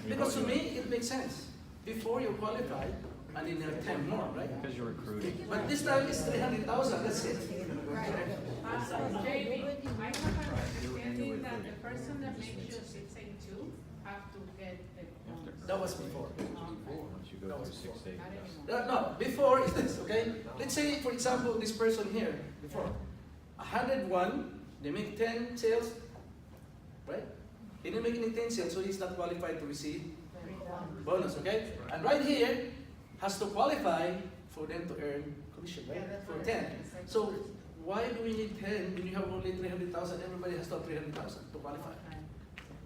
[SPEAKER 2] Because to me, it makes sense. Before you qualify, and then you have 10 more, right?
[SPEAKER 13] Because you're recruiting.
[SPEAKER 2] But this time it's 300,000, that's it.
[SPEAKER 3] Jamie, I have an understanding that the person that makes your 6A2 have to get the bonus.
[SPEAKER 2] That was before.
[SPEAKER 13] Once you go through 6
[SPEAKER 3] Not anymore.
[SPEAKER 2] No, before is this, okay? Let's say, for example, this person here, before, 101, they make 10 sales, right? He didn't make any 10 sales, so he's not qualified to receive bonus, okay? And right here, has to qualify for them to earn commission, right?
[SPEAKER 3] Yeah, that's
[SPEAKER 2] For
[SPEAKER 3] what
[SPEAKER 2] 10.
[SPEAKER 3] it is.
[SPEAKER 2] So, why do we need 10 when you have only 300,000? Everybody has to have 300,000 to qualify.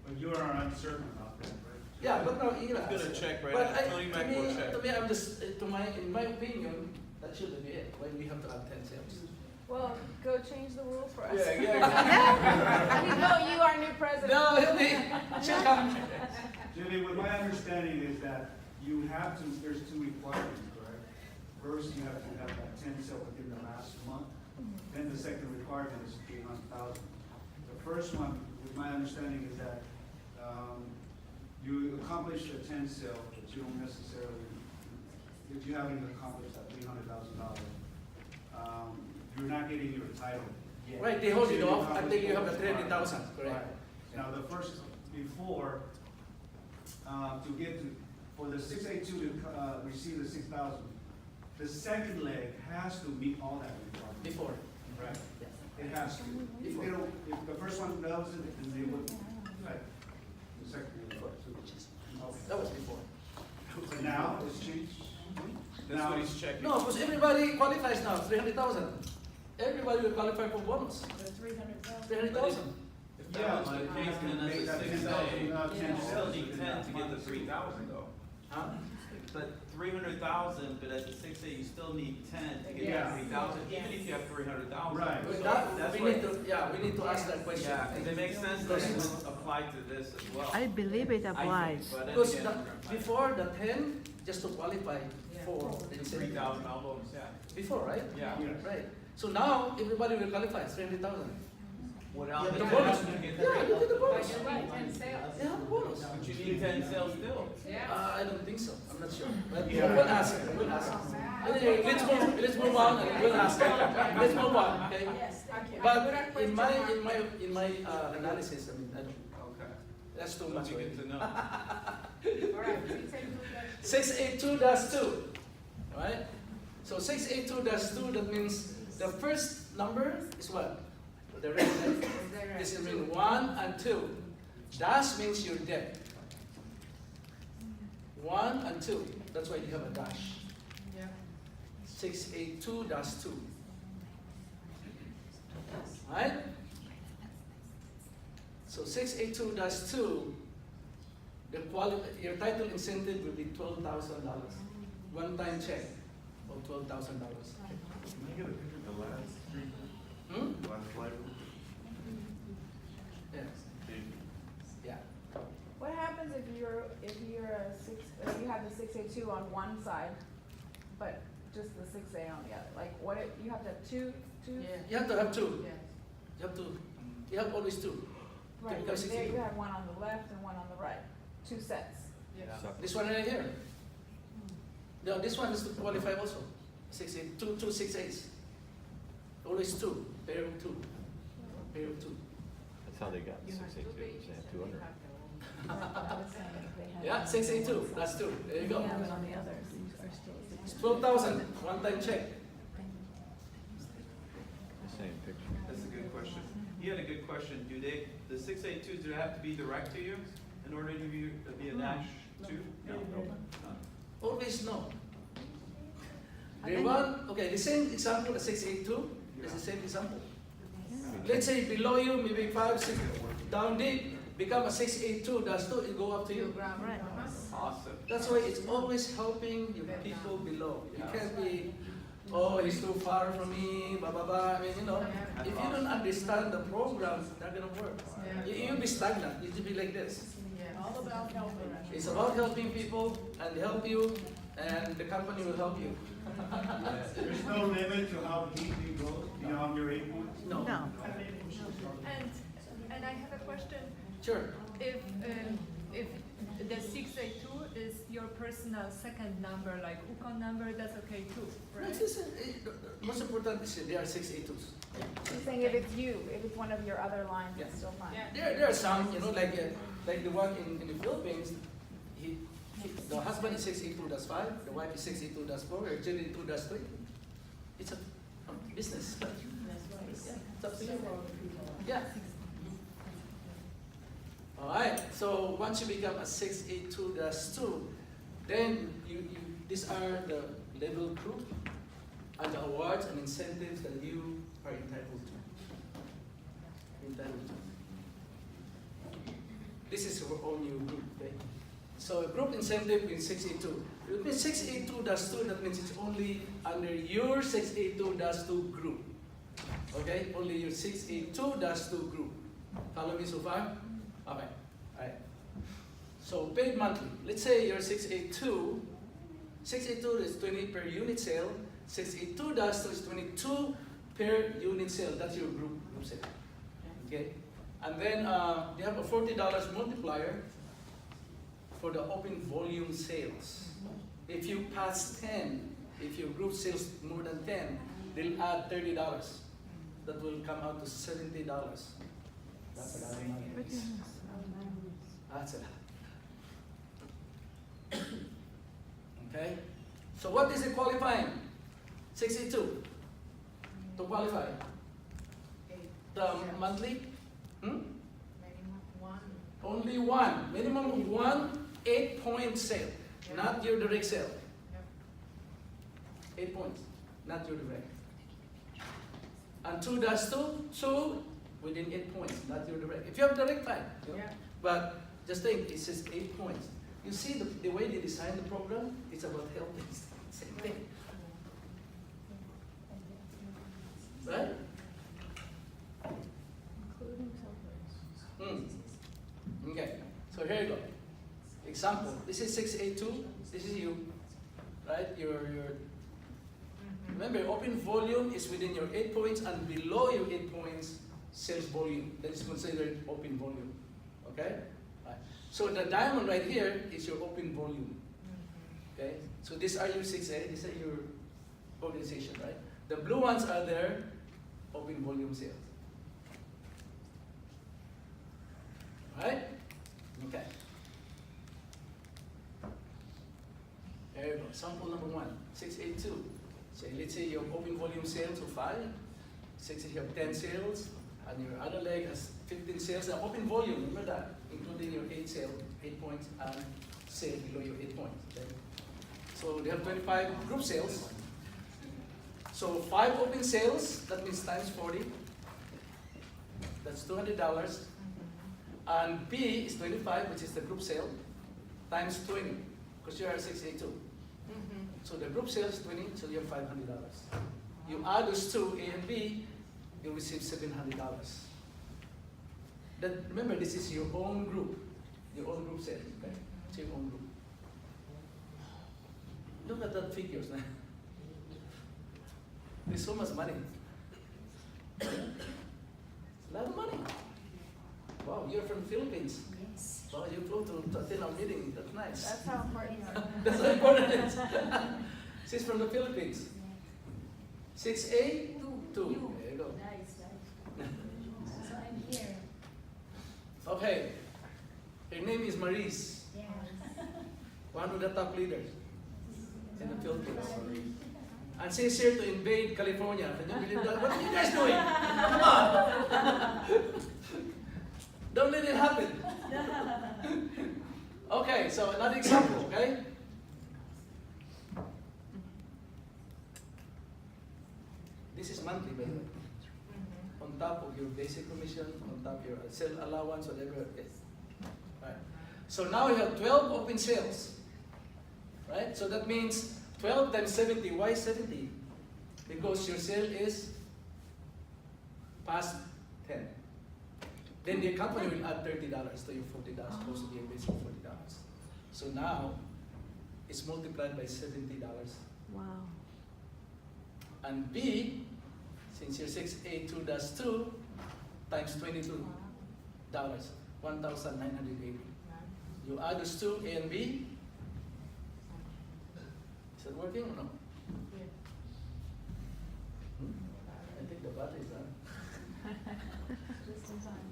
[SPEAKER 12] But you are uncertain about that, right?
[SPEAKER 2] Yeah, but no, you know.
[SPEAKER 1] He's gonna check right
[SPEAKER 2] But
[SPEAKER 1] now. Tony Mac will check.
[SPEAKER 2] to me, I'm just, in my opinion, that shouldn't be it. Why do we have to have 10 sales?
[SPEAKER 11] Well, go change the rule for us.
[SPEAKER 2] Yeah.
[SPEAKER 11] We know you are new president.
[SPEAKER 2] No, he'll be, she'll come.
[SPEAKER 12] Jimmy, what my understanding is that you have to, there's 2 requirements, correct? First, you have to have that 10 sale within the last month. Then the second requirement is 300,000. The first one, with my understanding, is that you accomplish a 10 sale, but you don't necessarily, if you haven't accomplished that $300,000, you're not getting your title yet.
[SPEAKER 2] Right, they hold it
[SPEAKER 12] Until you
[SPEAKER 2] off until you have the 300,000, correct?
[SPEAKER 12] Right. Now, the first, before, to get to for the 682 to receive the 6,000, the second leg has to meet all that requirement.
[SPEAKER 2] Before.
[SPEAKER 12] Right.
[SPEAKER 2] Yes.
[SPEAKER 12] It has to. If they don't, if the first one doesn't, then they wouldn't. Right. The second one.
[SPEAKER 2] Before.
[SPEAKER 12] Okay.
[SPEAKER 2] That was before.
[SPEAKER 12] But now it's changed.
[SPEAKER 1] That's what he's checking.
[SPEAKER 2] No, because everybody qualifies now, 300,000. Everybody will qualify for bonus,
[SPEAKER 8] The 300,000.
[SPEAKER 2] 300,000.
[SPEAKER 1] If that was the case, then
[SPEAKER 12] Make
[SPEAKER 1] that's
[SPEAKER 12] that
[SPEAKER 1] a
[SPEAKER 12] 10,000,
[SPEAKER 1] 6A.
[SPEAKER 12] not
[SPEAKER 1] You
[SPEAKER 12] 10,000.
[SPEAKER 1] still need 10 to get the 3,000 though.
[SPEAKER 2] Huh?
[SPEAKER 1] But 300,000, but as a 6A, you still need 10 to get
[SPEAKER 12] Yeah.
[SPEAKER 1] the 3,000, even if you have 300,000.
[SPEAKER 12] Right.
[SPEAKER 2] But
[SPEAKER 1] So
[SPEAKER 2] that,
[SPEAKER 1] that's
[SPEAKER 2] we
[SPEAKER 1] what-
[SPEAKER 2] need to, we need to ask that question.
[SPEAKER 1] Yeah, does it make sense that it would apply to this as well?
[SPEAKER 5] I believe it
[SPEAKER 1] I think,
[SPEAKER 5] applies.
[SPEAKER 1] but then
[SPEAKER 2] Because
[SPEAKER 1] again,
[SPEAKER 2] before the 10, just to qualify for the
[SPEAKER 1] it's
[SPEAKER 2] incentive.
[SPEAKER 1] 3,000 bonus, yeah.
[SPEAKER 2] Before, right?
[SPEAKER 1] Yeah.
[SPEAKER 12] Yes.
[SPEAKER 2] Right. So now, everybody will qualify, 300,000.
[SPEAKER 1] Without
[SPEAKER 2] Yeah,
[SPEAKER 1] the
[SPEAKER 2] the
[SPEAKER 1] 10,
[SPEAKER 2] bonus.
[SPEAKER 1] you get
[SPEAKER 2] Yeah, you get the
[SPEAKER 3] But
[SPEAKER 2] bonus.
[SPEAKER 3] you're right, 10 sales.
[SPEAKER 2] They have a bonus.
[SPEAKER 1] But you need 10 sales still.
[SPEAKER 3] Yeah.
[SPEAKER 2] I don't think so, I'm not sure. But
[SPEAKER 12] Yeah.
[SPEAKER 2] we'll ask, we'll ask. Anyway, let's move on and we'll ask. Let's move on, okay?
[SPEAKER 3] Yes, thank you.
[SPEAKER 2] But in my analysis, I mean, I don't,
[SPEAKER 1] Okay.
[SPEAKER 2] that's too
[SPEAKER 1] So
[SPEAKER 2] much.
[SPEAKER 1] we get to know.
[SPEAKER 3] All right, 682.
[SPEAKER 2] 682-2, right? So 682-2, that means the first number is what? The red line. This means 1 and 2. Dash means you're dead. 1 and 2. That's why you have a dash.
[SPEAKER 3] Yeah.
[SPEAKER 2] 682-2. Right? So 682-2, your title incentive will be $12,000. One-time check of $12,000.
[SPEAKER 13] Can I get a picture of the last three?
[SPEAKER 2] Hmm?
[SPEAKER 13] The last slide?
[SPEAKER 2] Yes. Yeah.
[SPEAKER 11] What happens if you're you have the 682 on one side, but just the 6A on the other? Like what if you have to have two?
[SPEAKER 2] You have to have two.
[SPEAKER 3] Yes.
[SPEAKER 2] You have always two.
[SPEAKER 11] Right,
[SPEAKER 2] Because
[SPEAKER 11] but
[SPEAKER 2] it's-
[SPEAKER 11] there you have one on the left and one on the right, 2 sets.
[SPEAKER 3] Yeah.
[SPEAKER 2] This one right here. No, this one is to qualify also. 6A, two 6As. Always two. Pair of two. Pair of two.
[SPEAKER 13] That's how they got
[SPEAKER 3] You have
[SPEAKER 13] 682,
[SPEAKER 3] two pages
[SPEAKER 13] they had
[SPEAKER 3] and
[SPEAKER 13] 200.
[SPEAKER 3] you have the-
[SPEAKER 2] Yeah, 682. That's two. There you go.
[SPEAKER 5] on the others are still.
[SPEAKER 2] It's 12,000. One-time check.
[SPEAKER 13] The same picture.
[SPEAKER 1] That's a good question. He had a good question. Do they, the 682s, do they have to be direct to you in order to be a Nash 2? No.
[SPEAKER 2] Always no.
[SPEAKER 5] I
[SPEAKER 2] The
[SPEAKER 5] think-
[SPEAKER 2] one, okay, the same example, the 682 is the same example. Let's say below you, maybe 5, 6, down deep, become a 682-2, it go up to you.
[SPEAKER 5] Right.
[SPEAKER 1] Awesome.
[SPEAKER 2] That's why it's always helping your people below. You can't be, oh, he's too far from me, blah, blah, blah. I mean, if you don't understand the program, it's not gonna work. You'll be stagnant, you'll be like this.
[SPEAKER 3] Yeah, all about helping.
[SPEAKER 2] It's about helping people and help you, and the company will help you.
[SPEAKER 12] There's no limit to how deep you go beyond your 8 points?
[SPEAKER 2] No.
[SPEAKER 5] No.
[SPEAKER 14] And I have a question.
[SPEAKER 2] Sure.
[SPEAKER 14] If the 682 is your personal second number, like UCON number, that's okay too, right?
[SPEAKER 2] Most important is there are 682s.
[SPEAKER 11] She's saying if it's you, if it's one of your other lines,
[SPEAKER 2] Yeah.
[SPEAKER 11] it's still fine.
[SPEAKER 3] Yeah.
[SPEAKER 2] There are some, like the one in the Philippines, the husband is 682-5, the wife is 682-4, or 682-3. It's a business.
[SPEAKER 3] That's right.
[SPEAKER 2] It's up to you. Yeah. All right. So once you become a 682-2, then these are the level group and the awards and incentives that you are entitled to. This is your own new group. Okay? So a group incentive in 682. It means 682-2, that means it's only under your 682-2 group. Okay? Only your 682-2 group. Follow me so far? Okay. Alright. So paid monthly. Let's say you're 682. 682 is 20 per unit sale. 682-2 is 22 per unit sale. That's your group sale. Okay? And then you have a $40 multiplier for the open volume sales. If you pass 10, if your group sells more than 10, they'll add $30. That will come out to $70. That's a lot of money. That's a lot. Okay? So what is the qualifying? 682. To qualify. The monthly?
[SPEAKER 3] Minimum one.
[SPEAKER 2] Only one. Minimum of one 8-point sale. Not your direct sale. 8 points. Not your direct. And 2 does 2 within 8 points. Not your direct. If you have direct, fine.
[SPEAKER 3] Yeah.
[SPEAKER 2] But just think, it says 8 points. You see the way they design the program? It's about helping. Same thing. Right?
[SPEAKER 8] Including templates.
[SPEAKER 2] Okay, so here you go. Example, this is 682, this is you, right? Remember, open volume is within your 8 points, and below your 8 points, sales volume. That is considered open volume, okay? Right. So the diamond right here is your open volume, okay? So these are your 6A, these are your organization, right? The blue ones are their open volume sales. Right? Okay. There you go. Sample number 1, 682. So let's say your open volume sales of 5. 6 you have 10 sales, and your other leg has 15 sales. The open volume, remember that, including your 8 points, and sale below your 8 points. Okay? So they have 25 group sales. So 5 open sales, that means times 40. That's $200. And B is 25, which is the group sale, times 20, because you are 682. So the group sale is 20, so you have $500. You add those two, A and B, you receive $700. Then remember, this is your own group sale, okay? It's your own group. Look at that figures, man. There's so much money. A lot of money. Wow, you're from the Philippines. Yes. Wow, you flew to attend our meeting. That's nice.
[SPEAKER 11] That's how important you are.
[SPEAKER 2] That's how important it is. She's from the Philippines. 6A? 2. There you go.
[SPEAKER 14] Nice. So I'm here.
[SPEAKER 2] Okay. Her name is Maris.
[SPEAKER 14] Yes.
[SPEAKER 2] One of the top leaders in the Philippines. And she's here to invade California. Can you believe that? What are you guys doing? Come on. Don't let it happen. Okay, so another example, okay? This is monthly, by the way. On top of your basic commission, on top of your sale allowance, whatever it is. Right. So now you have 12 open sales. Right? So that means 12 times 70. Why 70? Because your sale is past 10. Then the company will add $30 to your $40, close to your basic $40. So now it's multiplied by $70.
[SPEAKER 5] Wow.
[SPEAKER 2] And B, since your 682 does 2 times $22, $1,980. You add those two, A and B. Is it working or no? I think the battery is on.
[SPEAKER 11] Just in time.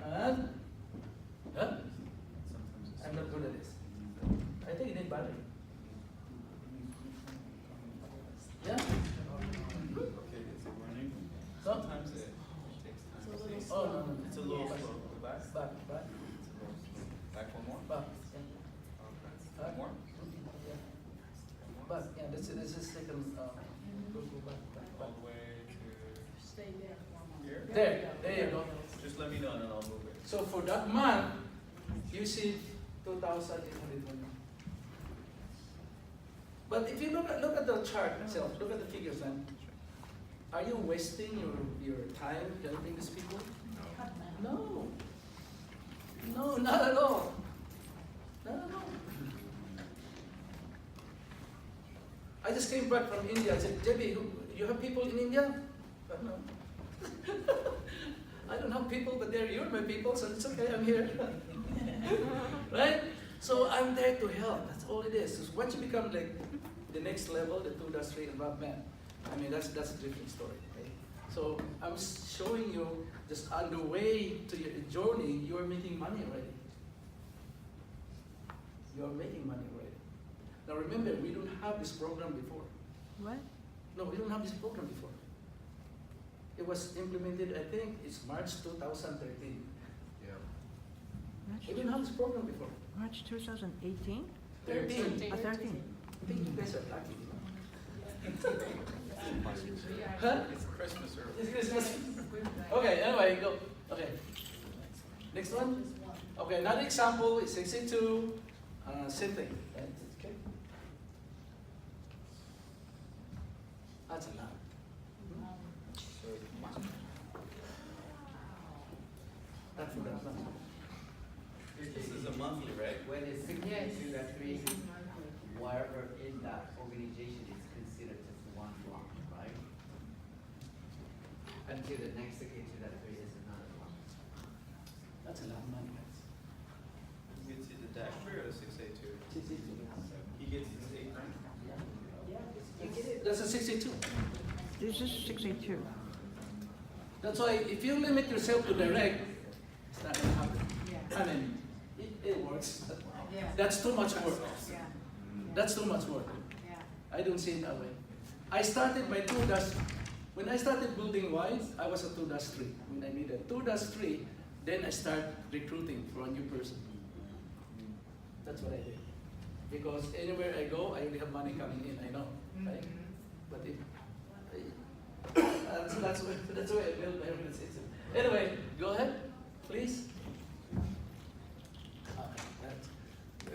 [SPEAKER 2] And? Huh? I'm not good at this. I think you need battery. Yeah?
[SPEAKER 4] Okay, is it running?
[SPEAKER 2] Sometimes
[SPEAKER 4] it takes time.
[SPEAKER 2] Oh, no, no.
[SPEAKER 4] It's a little slow. Go back.
[SPEAKER 2] Back.
[SPEAKER 4] Back one more?
[SPEAKER 2] Back.
[SPEAKER 4] Okay. One more?
[SPEAKER 2] Yeah. Back. Yeah, this is second. Go back.
[SPEAKER 4] All the way to
[SPEAKER 14] Stay there.
[SPEAKER 4] here?
[SPEAKER 2] There you go.
[SPEAKER 4] Just let me know and then I'll move it.
[SPEAKER 2] So for that month, you see 2,820. But if you look at the chart itself, look at the figures, then. Are you wasting your time helping these people? No. No, not at all. Not at all. I just came back from India. I said, JB, you have people in India? But no. I don't have people, but you're my people, so it's okay, I'm here. Right? So I'm there to help. That's all it is. So once you become like the next level, the 2 dash 3 above man, I mean, that's a different story. Okay? So I'm showing you just on the way to your journey, you're making money already. you're making money already. Now remember, we don't have this program before.
[SPEAKER 5] What?
[SPEAKER 2] No, we don't have this program before. It was implemented, I think, it's March 2013. We didn't have this program before.
[SPEAKER 5] March 2018?
[SPEAKER 2] 13.
[SPEAKER 5] 13.
[SPEAKER 2] I think you guys are lucky. Huh?
[SPEAKER 1] It's Christmas or.
[SPEAKER 2] It's Christmas. Okay, anyway, go. Okay. Next one. Okay, another example is 62. Same thing. Right? Okay. That's a lot. That's a lot.
[SPEAKER 1] This is a monthly, right?
[SPEAKER 9] When it's
[SPEAKER 3] Yes.
[SPEAKER 9] 62, that three, wherever in that organization is considered just one block, right? Until the next secretary that three is another block.
[SPEAKER 2] That's a lot of money, guys.
[SPEAKER 1] He gets you the dash three or the 682?
[SPEAKER 2] 62.
[SPEAKER 1] He gets his 8 grand.
[SPEAKER 2] That's a 62.
[SPEAKER 5] This is 62.
[SPEAKER 2] That's why if you limit yourself to direct, it's not gonna happen.
[SPEAKER 3] Yeah.
[SPEAKER 2] I mean, it works.
[SPEAKER 3] Yeah.
[SPEAKER 2] That's too much work.
[SPEAKER 3] Yeah.
[SPEAKER 2] That's too much work.
[SPEAKER 3] Yeah.
[SPEAKER 2] I don't see it that way. I started my 2 when I started building wise, I was a 2-3. When I made a 2-3, then I start recruiting for a new person. That's what I did. Because anywhere I go, I already have money coming in, I know, right? But if, that's why I built my organization. Anyway, go ahead, please.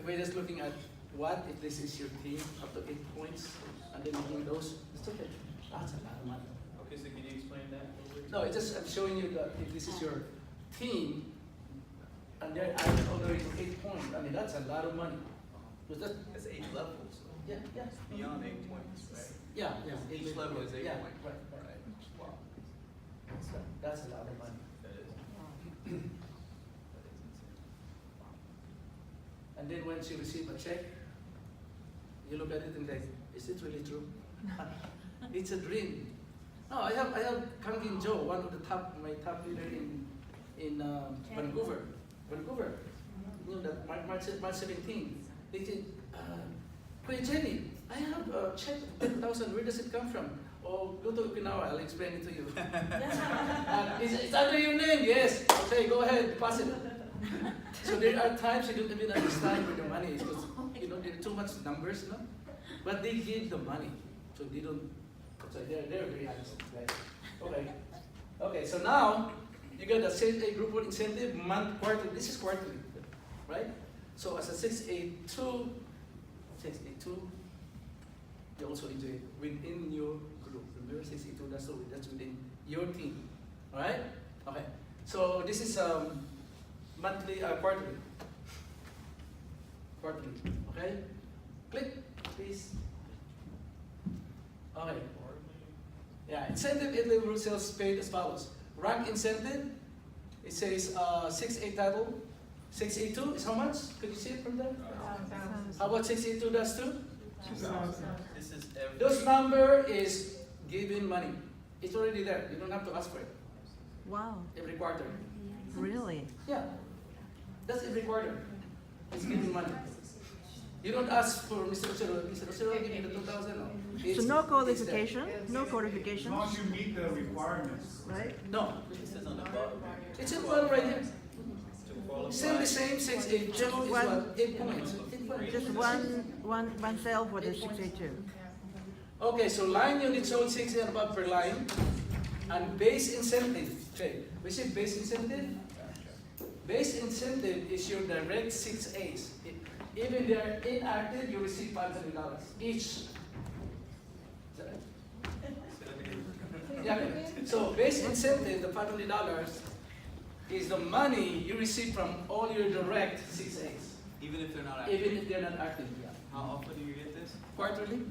[SPEAKER 2] We're just looking at what if this is your team up to 8 points, and then making those. It's okay. That's a lot of money.
[SPEAKER 1] Okay, so can you explain that a little bit?
[SPEAKER 2] No, it's just I'm showing you that if this is your team, and they're adding all the way to 8 points. I mean, that's a lot of money. Because that,
[SPEAKER 1] It's 8 levels.
[SPEAKER 2] yeah, yeah.
[SPEAKER 1] Beyond 8 points, right?
[SPEAKER 2] Yeah, yeah.
[SPEAKER 1] Each level is 8
[SPEAKER 2] yeah,
[SPEAKER 1] points.
[SPEAKER 2] Right, right.
[SPEAKER 1] Right. Wow.
[SPEAKER 2] That's a lot of money.
[SPEAKER 1] That is.
[SPEAKER 2] And then once you receive a check, you look at it and think, is it really true? It's a dream. No, I have Kangin Joe, one of my top leader in Vancouver. You know that March 17. They said, Kuya Jenny, I have a check of 10,000. Where does it come from? Oh, go to Okinawa. I'll explain it to you. It's under your name. Yes. Okay, go ahead. Deposit it. So there are times you don't even understand where the money is because there are too much numbers, no? But they give the money, so they don't. So they're very honest, right? Okay. So now you got a group incentive quarterly. This is quarterly, right? So as a 682, you also enjoy it within your group. Remember 682, that's within your team, all right? Okay. So this is monthly, quarterly. Okay? Click, please. Okay. Yeah, incentive level sales paid as follows. Rank incentive, it says 6A title. 682 is how much? Could you see it from there? How about 682 dash 2?
[SPEAKER 1] This is every.
[SPEAKER 2] Those number is given money. It's already there. You don't have to ask for it.
[SPEAKER 5] Wow.
[SPEAKER 2] Every quarter.
[SPEAKER 5] Really?
[SPEAKER 2] Yeah. That's every quarter. It's giving money. You don't ask for Mr. Osiro, give me the 2,000.
[SPEAKER 5] So no qualification? No qualification?
[SPEAKER 12] As long as you meet the requirements.
[SPEAKER 5] Right?
[SPEAKER 2] No.
[SPEAKER 1] It says on the bottom.
[SPEAKER 2] It's in one right here.
[SPEAKER 1] To qualify.
[SPEAKER 2] Same, 682 is what? 8 points. 8 points.
[SPEAKER 5] Just one sale for the 682.
[SPEAKER 2] Okay, so line unit sold 60 and above per line. And base incentive. Okay, we say base incentive. Base incentive is your direct 6As. Even they are inactive, you receive $500 each. Is that right? Yeah. So base incentive, the $500, is the money you receive from all your direct 6As.
[SPEAKER 1] Even if they're not active.
[SPEAKER 2] Even if they're not active. Yeah.
[SPEAKER 1] How often do you get this?
[SPEAKER 2] Quarterly.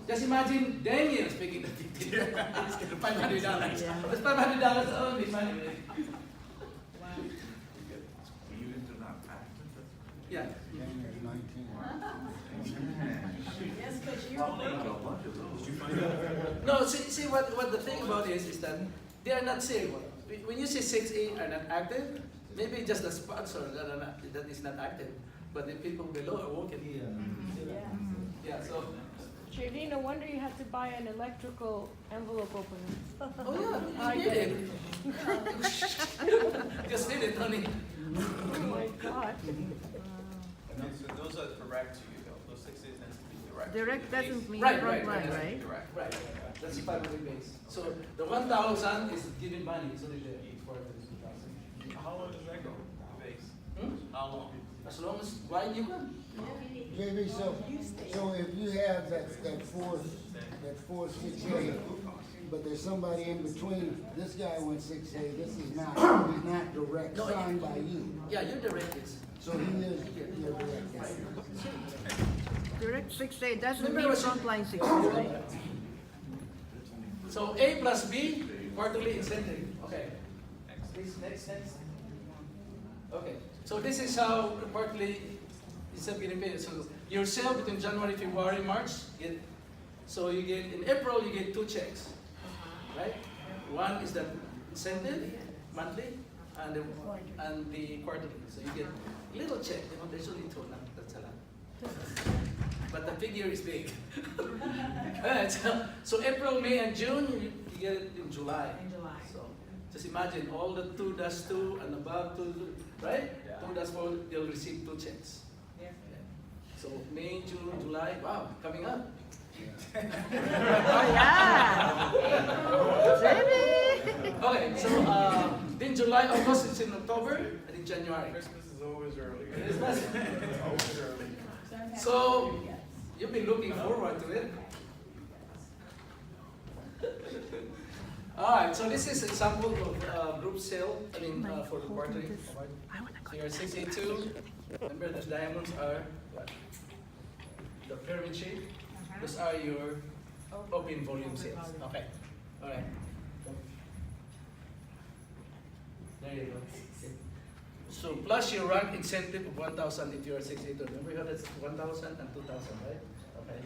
[SPEAKER 2] Just imagine Daniel speaking to 50. He's getting $500.
[SPEAKER 5] Yeah.
[SPEAKER 2] That's $500 only money. Yeah.
[SPEAKER 4] January 19.
[SPEAKER 14] Yes, but you.
[SPEAKER 1] Did you find out?
[SPEAKER 2] No, see what the thing about is that they are not serious. When you say 6A are not active, Maybe just the sponsor that is not active, but the people below are working. Yeah, so.
[SPEAKER 8] JV, no wonder you had to buy an electrical envelope opener.
[SPEAKER 2] Oh yeah,
[SPEAKER 8] I
[SPEAKER 2] you
[SPEAKER 8] did.
[SPEAKER 2] did it. Just did it, honey.
[SPEAKER 8] Oh my God.
[SPEAKER 1] And those are direct to you, though. Those 6 days tends to be direct.
[SPEAKER 5] Direct doesn't mean
[SPEAKER 2] Right,
[SPEAKER 5] front
[SPEAKER 2] right,
[SPEAKER 5] line,
[SPEAKER 2] right.
[SPEAKER 5] right?
[SPEAKER 1] Direct.
[SPEAKER 2] Right, that's 500 base. So the 1,000 is giving money, it's only the 4,000.
[SPEAKER 1] How long does that go? Base. How long?
[SPEAKER 2] As long as, why you can?
[SPEAKER 4] JB, so if you have that four 6A, but there's somebody in between, this guy went 6A, this is not, he's not direct,
[SPEAKER 2] No,
[SPEAKER 4] signed by you.
[SPEAKER 2] Yeah, you're direct.
[SPEAKER 4] So he is your direct guy.
[SPEAKER 5] Direct 6A doesn't
[SPEAKER 2] Remember
[SPEAKER 5] mean
[SPEAKER 2] what
[SPEAKER 5] front line 6A, right?
[SPEAKER 2] So A plus B, quarterly incentive. Okay. Please, next. Okay. So this is how quarterly incentive getting paid. So your sale between January, February, March, so you get, in April, you get 2 checks. Right? One is the incentive, monthly, and the quarterly. So you get a little check. There's only 2, that's a lot. But the figure is big. Alright, so April, May, and June, you get it in July. So just imagine all the 2-2 and above 2, right?
[SPEAKER 1] Yeah.
[SPEAKER 2] 2-4, they'll receive 2 checks.
[SPEAKER 3] Yeah.
[SPEAKER 2] So May, June, July, wow, coming up.
[SPEAKER 5] Oh, yeah. Baby.
[SPEAKER 2] Okay, so then July, August, it's in October, and in January.
[SPEAKER 13] Christmas is always early.
[SPEAKER 2] Christmas.
[SPEAKER 13] Always early.
[SPEAKER 2] So you've been looking forward to it. All right, so this is example of group sale, for the quarterly. So you're 682. Remember the diamonds are what? The pyramid shape. Those are your open volume sales. Okay. All right. There you go. So plus your rank incentive of 1,000 if you are 682. Remember you have that's 1,000 and 2,000, right? Okay.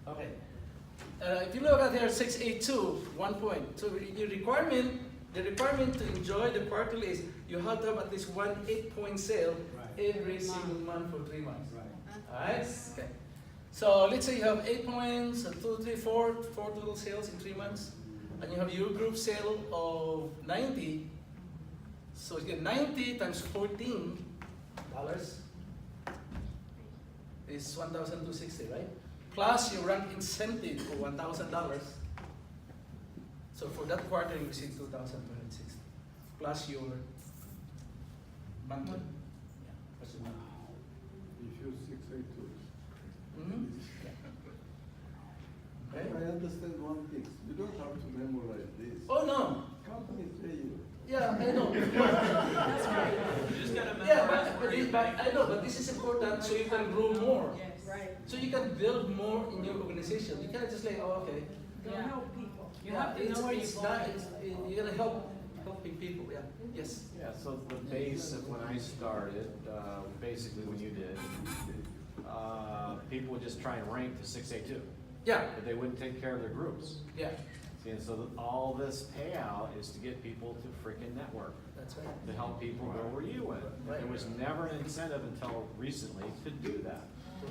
[SPEAKER 2] Okay. If you look at here 682, 1 point. So the requirement to enjoy the quarterly is you have to have at least 1 8-point sale every single month for 3 months. Alright? Okay. So let's say you have 8 points, 2, 3, 4 total sales in 3 months, and you have your group sale of 90. So you get 90 times $14 is $1,260, right? Plus your rank incentive for $1,000. So for that quarter you receive $2,260. Plus your monthly. Yeah, plus your monthly.
[SPEAKER 4] If you're 682.
[SPEAKER 2] Mm-hmm. Okay.
[SPEAKER 4] I understand one thing, you don't have to memorize this.
[SPEAKER 2] Oh no.
[SPEAKER 4] Companies pay you.
[SPEAKER 2] Yeah, I know.
[SPEAKER 8] That's right.
[SPEAKER 1] You just gotta
[SPEAKER 2] Yeah,
[SPEAKER 1] memorize.
[SPEAKER 2] but I know, but this is important so you can grow more.
[SPEAKER 3] Yes. Right.
[SPEAKER 2] So you can build more in your organization. You can't just like, oh, okay.
[SPEAKER 3] Yeah. Help people. You
[SPEAKER 2] Yeah,
[SPEAKER 3] have to know where you're going.
[SPEAKER 2] you're gonna helping people. Yeah. Yes.
[SPEAKER 13] Yeah, so the base of when I started, basically when you did, people would just try and rank to 6A2,
[SPEAKER 2] Yeah.
[SPEAKER 13] but they wouldn't take care of their groups.
[SPEAKER 2] Yeah.
[SPEAKER 13] See, and so all this payout is to get people to freaking network,
[SPEAKER 2] That's right.
[SPEAKER 13] to help people go where you went.
[SPEAKER 2] Right.
[SPEAKER 13] There was never an incentive until recently to do that.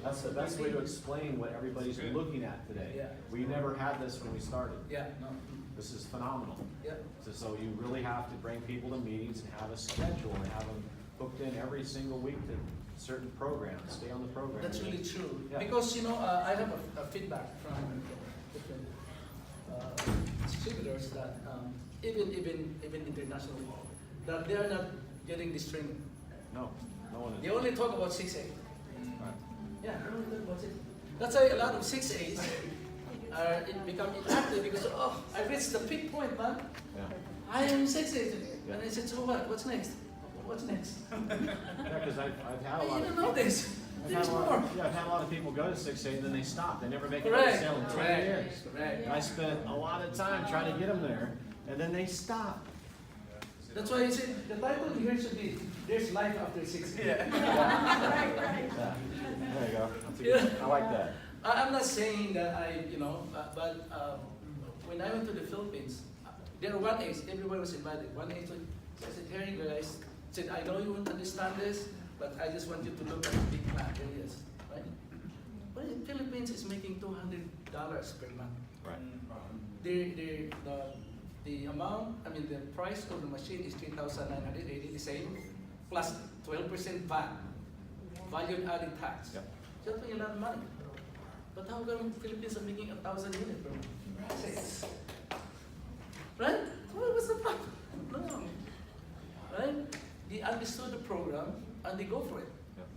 [SPEAKER 13] That's the best way to explain what everybody's looking at today.
[SPEAKER 2] Yeah.
[SPEAKER 13] We never had this when we started.
[SPEAKER 2] Yeah. No.
[SPEAKER 13] This is phenomenal.
[SPEAKER 2] Yeah.
[SPEAKER 13] So you really have to bring people to meetings and have a schedule and have them hooked in every single week to certain programs, stay on the program.
[SPEAKER 2] That's really true.
[SPEAKER 13] Yeah.
[SPEAKER 2] Because I have a feedback from different distributors that even internationally, that they are not getting this training.
[SPEAKER 13] No, no one is.
[SPEAKER 2] They only talk about 6A.
[SPEAKER 13] Right.
[SPEAKER 2] Yeah, they only talk about 6A. That's why a lot of 6As are become inactive because I reached the peak point, man.
[SPEAKER 13] Yeah.
[SPEAKER 2] I am 6A. And I said, so what? What's next? What's next?
[SPEAKER 13] Yeah, because I've had a lot
[SPEAKER 2] You
[SPEAKER 13] of
[SPEAKER 2] don't know this. There's more.
[SPEAKER 13] Yeah, I've had a lot of people go to 6A and then they stop. They never make a
[SPEAKER 2] Correct.
[SPEAKER 13] sale in 20
[SPEAKER 2] Correct.
[SPEAKER 13] years.
[SPEAKER 2] Correct.
[SPEAKER 13] And I spent a lot of time trying to get them there, and then they stop.
[SPEAKER 2] That's why you see, the title here should be, There's Life After 6A.
[SPEAKER 13] Yeah. There you go. That's a good, I like that.
[SPEAKER 2] I'm not saying that but when I went to the Philippines, They're 1As, everybody was invited, 1A. So I said, here you guys, I said, I know you won't understand this, but I just want you to look at the big plan, there it is, right? But in Philippines, it's making $200 per month.
[SPEAKER 13] Right.
[SPEAKER 2] The amount, I mean, the price of the machine is $3,980, the same, plus 12% VAT, value added tax.
[SPEAKER 13] Yep.
[SPEAKER 2] You're paying a lot of money. But how come Philippines are making 1,000 units per month? Right? What's the problem? No. Right? They understood the program and they go for it.
[SPEAKER 13] Yep.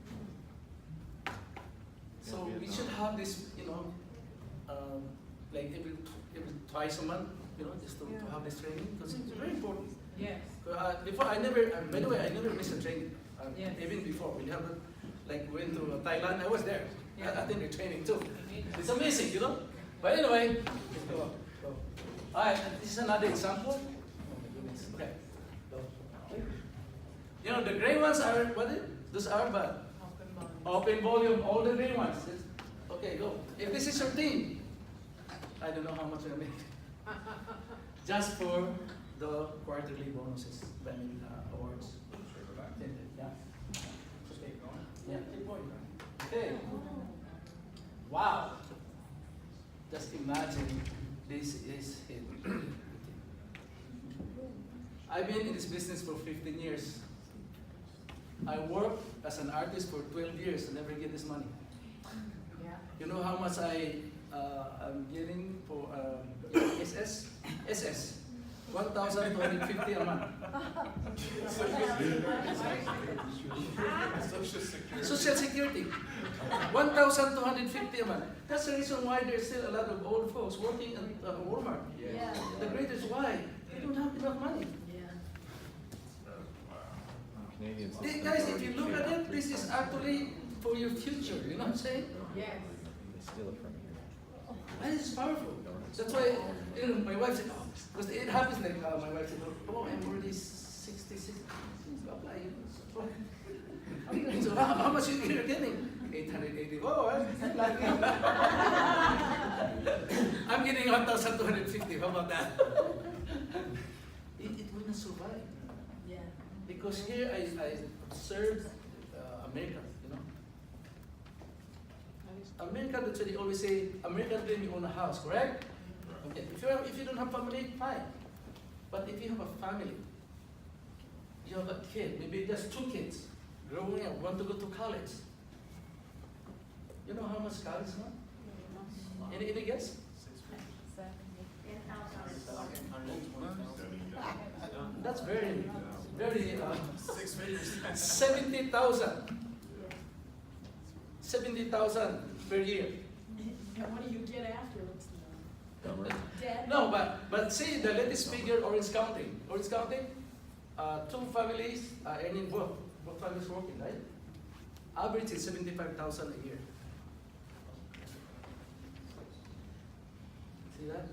[SPEAKER 2] So
[SPEAKER 13] Yeah,
[SPEAKER 2] we should have this, like every twice a month, just to have this training because it's very important.
[SPEAKER 3] Yes.
[SPEAKER 2] Before I never, by the way, I never missed a training.
[SPEAKER 3] Yes.
[SPEAKER 2] Even before, we have went to Thailand, I was there. I attended training too. It's amazing, But anyway, let's go. All right, this is another example. Oh my goodness. Okay. The gray ones are those are bad. Open volume, all the gray ones. Okay, go. If this is your team, I don't know how much I make. Just for the quarterly bonuses, awards. Yeah. Okay. Yeah, keep going. Okay. Wow. Just imagine this is it. I've been in this business for 15 years. I worked as an artist for 12 years and never get this money.
[SPEAKER 3] Yeah.
[SPEAKER 2] You know how much I'm getting for SS? 1,250 a month. Social Security. 1,250 a month. That's the reason why there's still a lot of old folks working at Walmart.
[SPEAKER 3] Yeah.
[SPEAKER 2] The greatest why? They don't have enough money.
[SPEAKER 13] Canadians.
[SPEAKER 2] Guys, if you look at it, this is actually for your future. You know what I'm saying?
[SPEAKER 3] Yes.
[SPEAKER 13] They steal it from here.
[SPEAKER 2] And it's powerful. That's why my wife said, because it happens like my wife said, oh, I'm already 66. Apply. So how much you're getting? 880. Oh, I'm lucky. I'm getting 1,250. How about that? It will not survive.
[SPEAKER 3] Yeah.
[SPEAKER 2] Because here I serve America, America, that's why they always say, American dream, you own a house, correct? Okay. If you don't have family, fine. But if you have a family, you have a kid, maybe just 2 kids, growing up, want to go to college. You know how much college is now? Any guess? That's very, 70,000. 70,000 per year.
[SPEAKER 3] And what do you get afterwards?
[SPEAKER 2] No, but see the latest figure, Orange County. Orange County, 2 families earning both families working, right? Average is 75,000 a year. See that?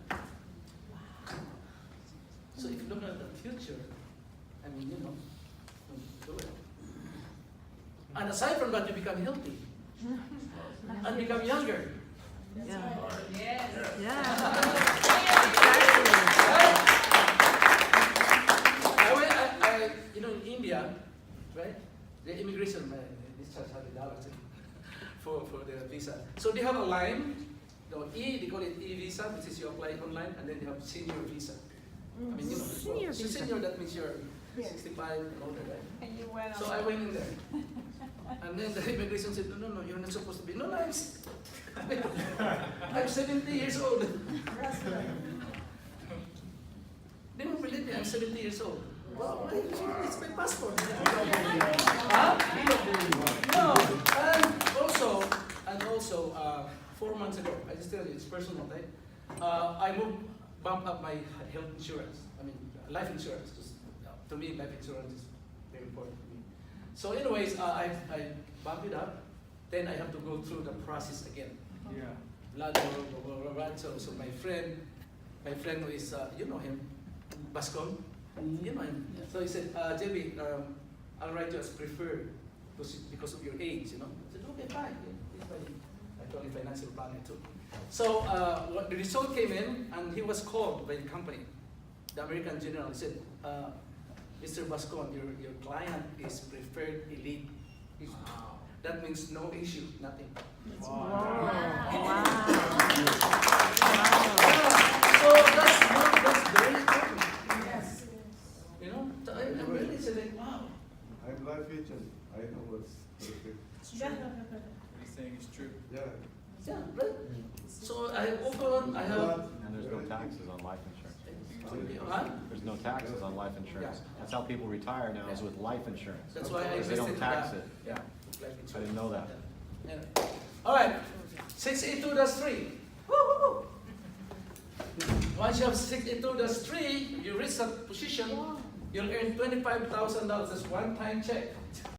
[SPEAKER 2] So if you look at the future, do it. And aside from that, you become healthy and become younger.
[SPEAKER 5] Yeah.
[SPEAKER 3] Yes.
[SPEAKER 2] In India, right? The immigration, this charge $100 for the visa. So they have a line, they call it e-visa, which is you apply online, and then they have senior visa.
[SPEAKER 5] Senior visa.
[SPEAKER 2] Senior, that means you're 65 and older, right?
[SPEAKER 11] And you went
[SPEAKER 2] So I went in there. And then the immigration said, no, you're not supposed to be. No, I'm 70 years old. They don't believe me, I'm 70 years old. Wow, it's my passport. Huh? No, and also, 4 months ago, I just tell you, it's personal, right? I bumped up my health insurance. Life insurance. Just, to me, life insurance is very important to me. So anyways, I bump it up, then I have to go through the process again.
[SPEAKER 12] Yeah.
[SPEAKER 2] Blah, blah, blah. So my friend who is, you know him, Bascon, you know him. So he said, JB, I'll write you as preferred because of your age, I said, okay, fine. I told him financial planner too. So the result came in, and he was called by the company. the American General said, Mr. Bascon, your client is preferred elite. That means no issue, nothing.
[SPEAKER 5] Wow.
[SPEAKER 2] So that's very important.
[SPEAKER 11] Yes.
[SPEAKER 2] You know, I'm really saying, wow.
[SPEAKER 15] I'm life agent. I know what's perfect.
[SPEAKER 8] Yeah.
[SPEAKER 1] What he's saying is true.
[SPEAKER 15] Yeah.
[SPEAKER 2] Yeah, right. So I open, I have.
[SPEAKER 13] And there's no taxes on life insurance.
[SPEAKER 2] Huh?
[SPEAKER 13] There's no taxes on life insurance. That's how people retire now, is with life insurance.
[SPEAKER 2] That's why I
[SPEAKER 13] Because they don't
[SPEAKER 2] invested
[SPEAKER 13] tax
[SPEAKER 2] that.
[SPEAKER 13] it.
[SPEAKER 2] Yeah.
[SPEAKER 13] I didn't know that.
[SPEAKER 2] Yeah. All right, 682-3. Woo-hoo. Once you have 682-3, you reach that position, you'll earn $25,000. That's one-time check.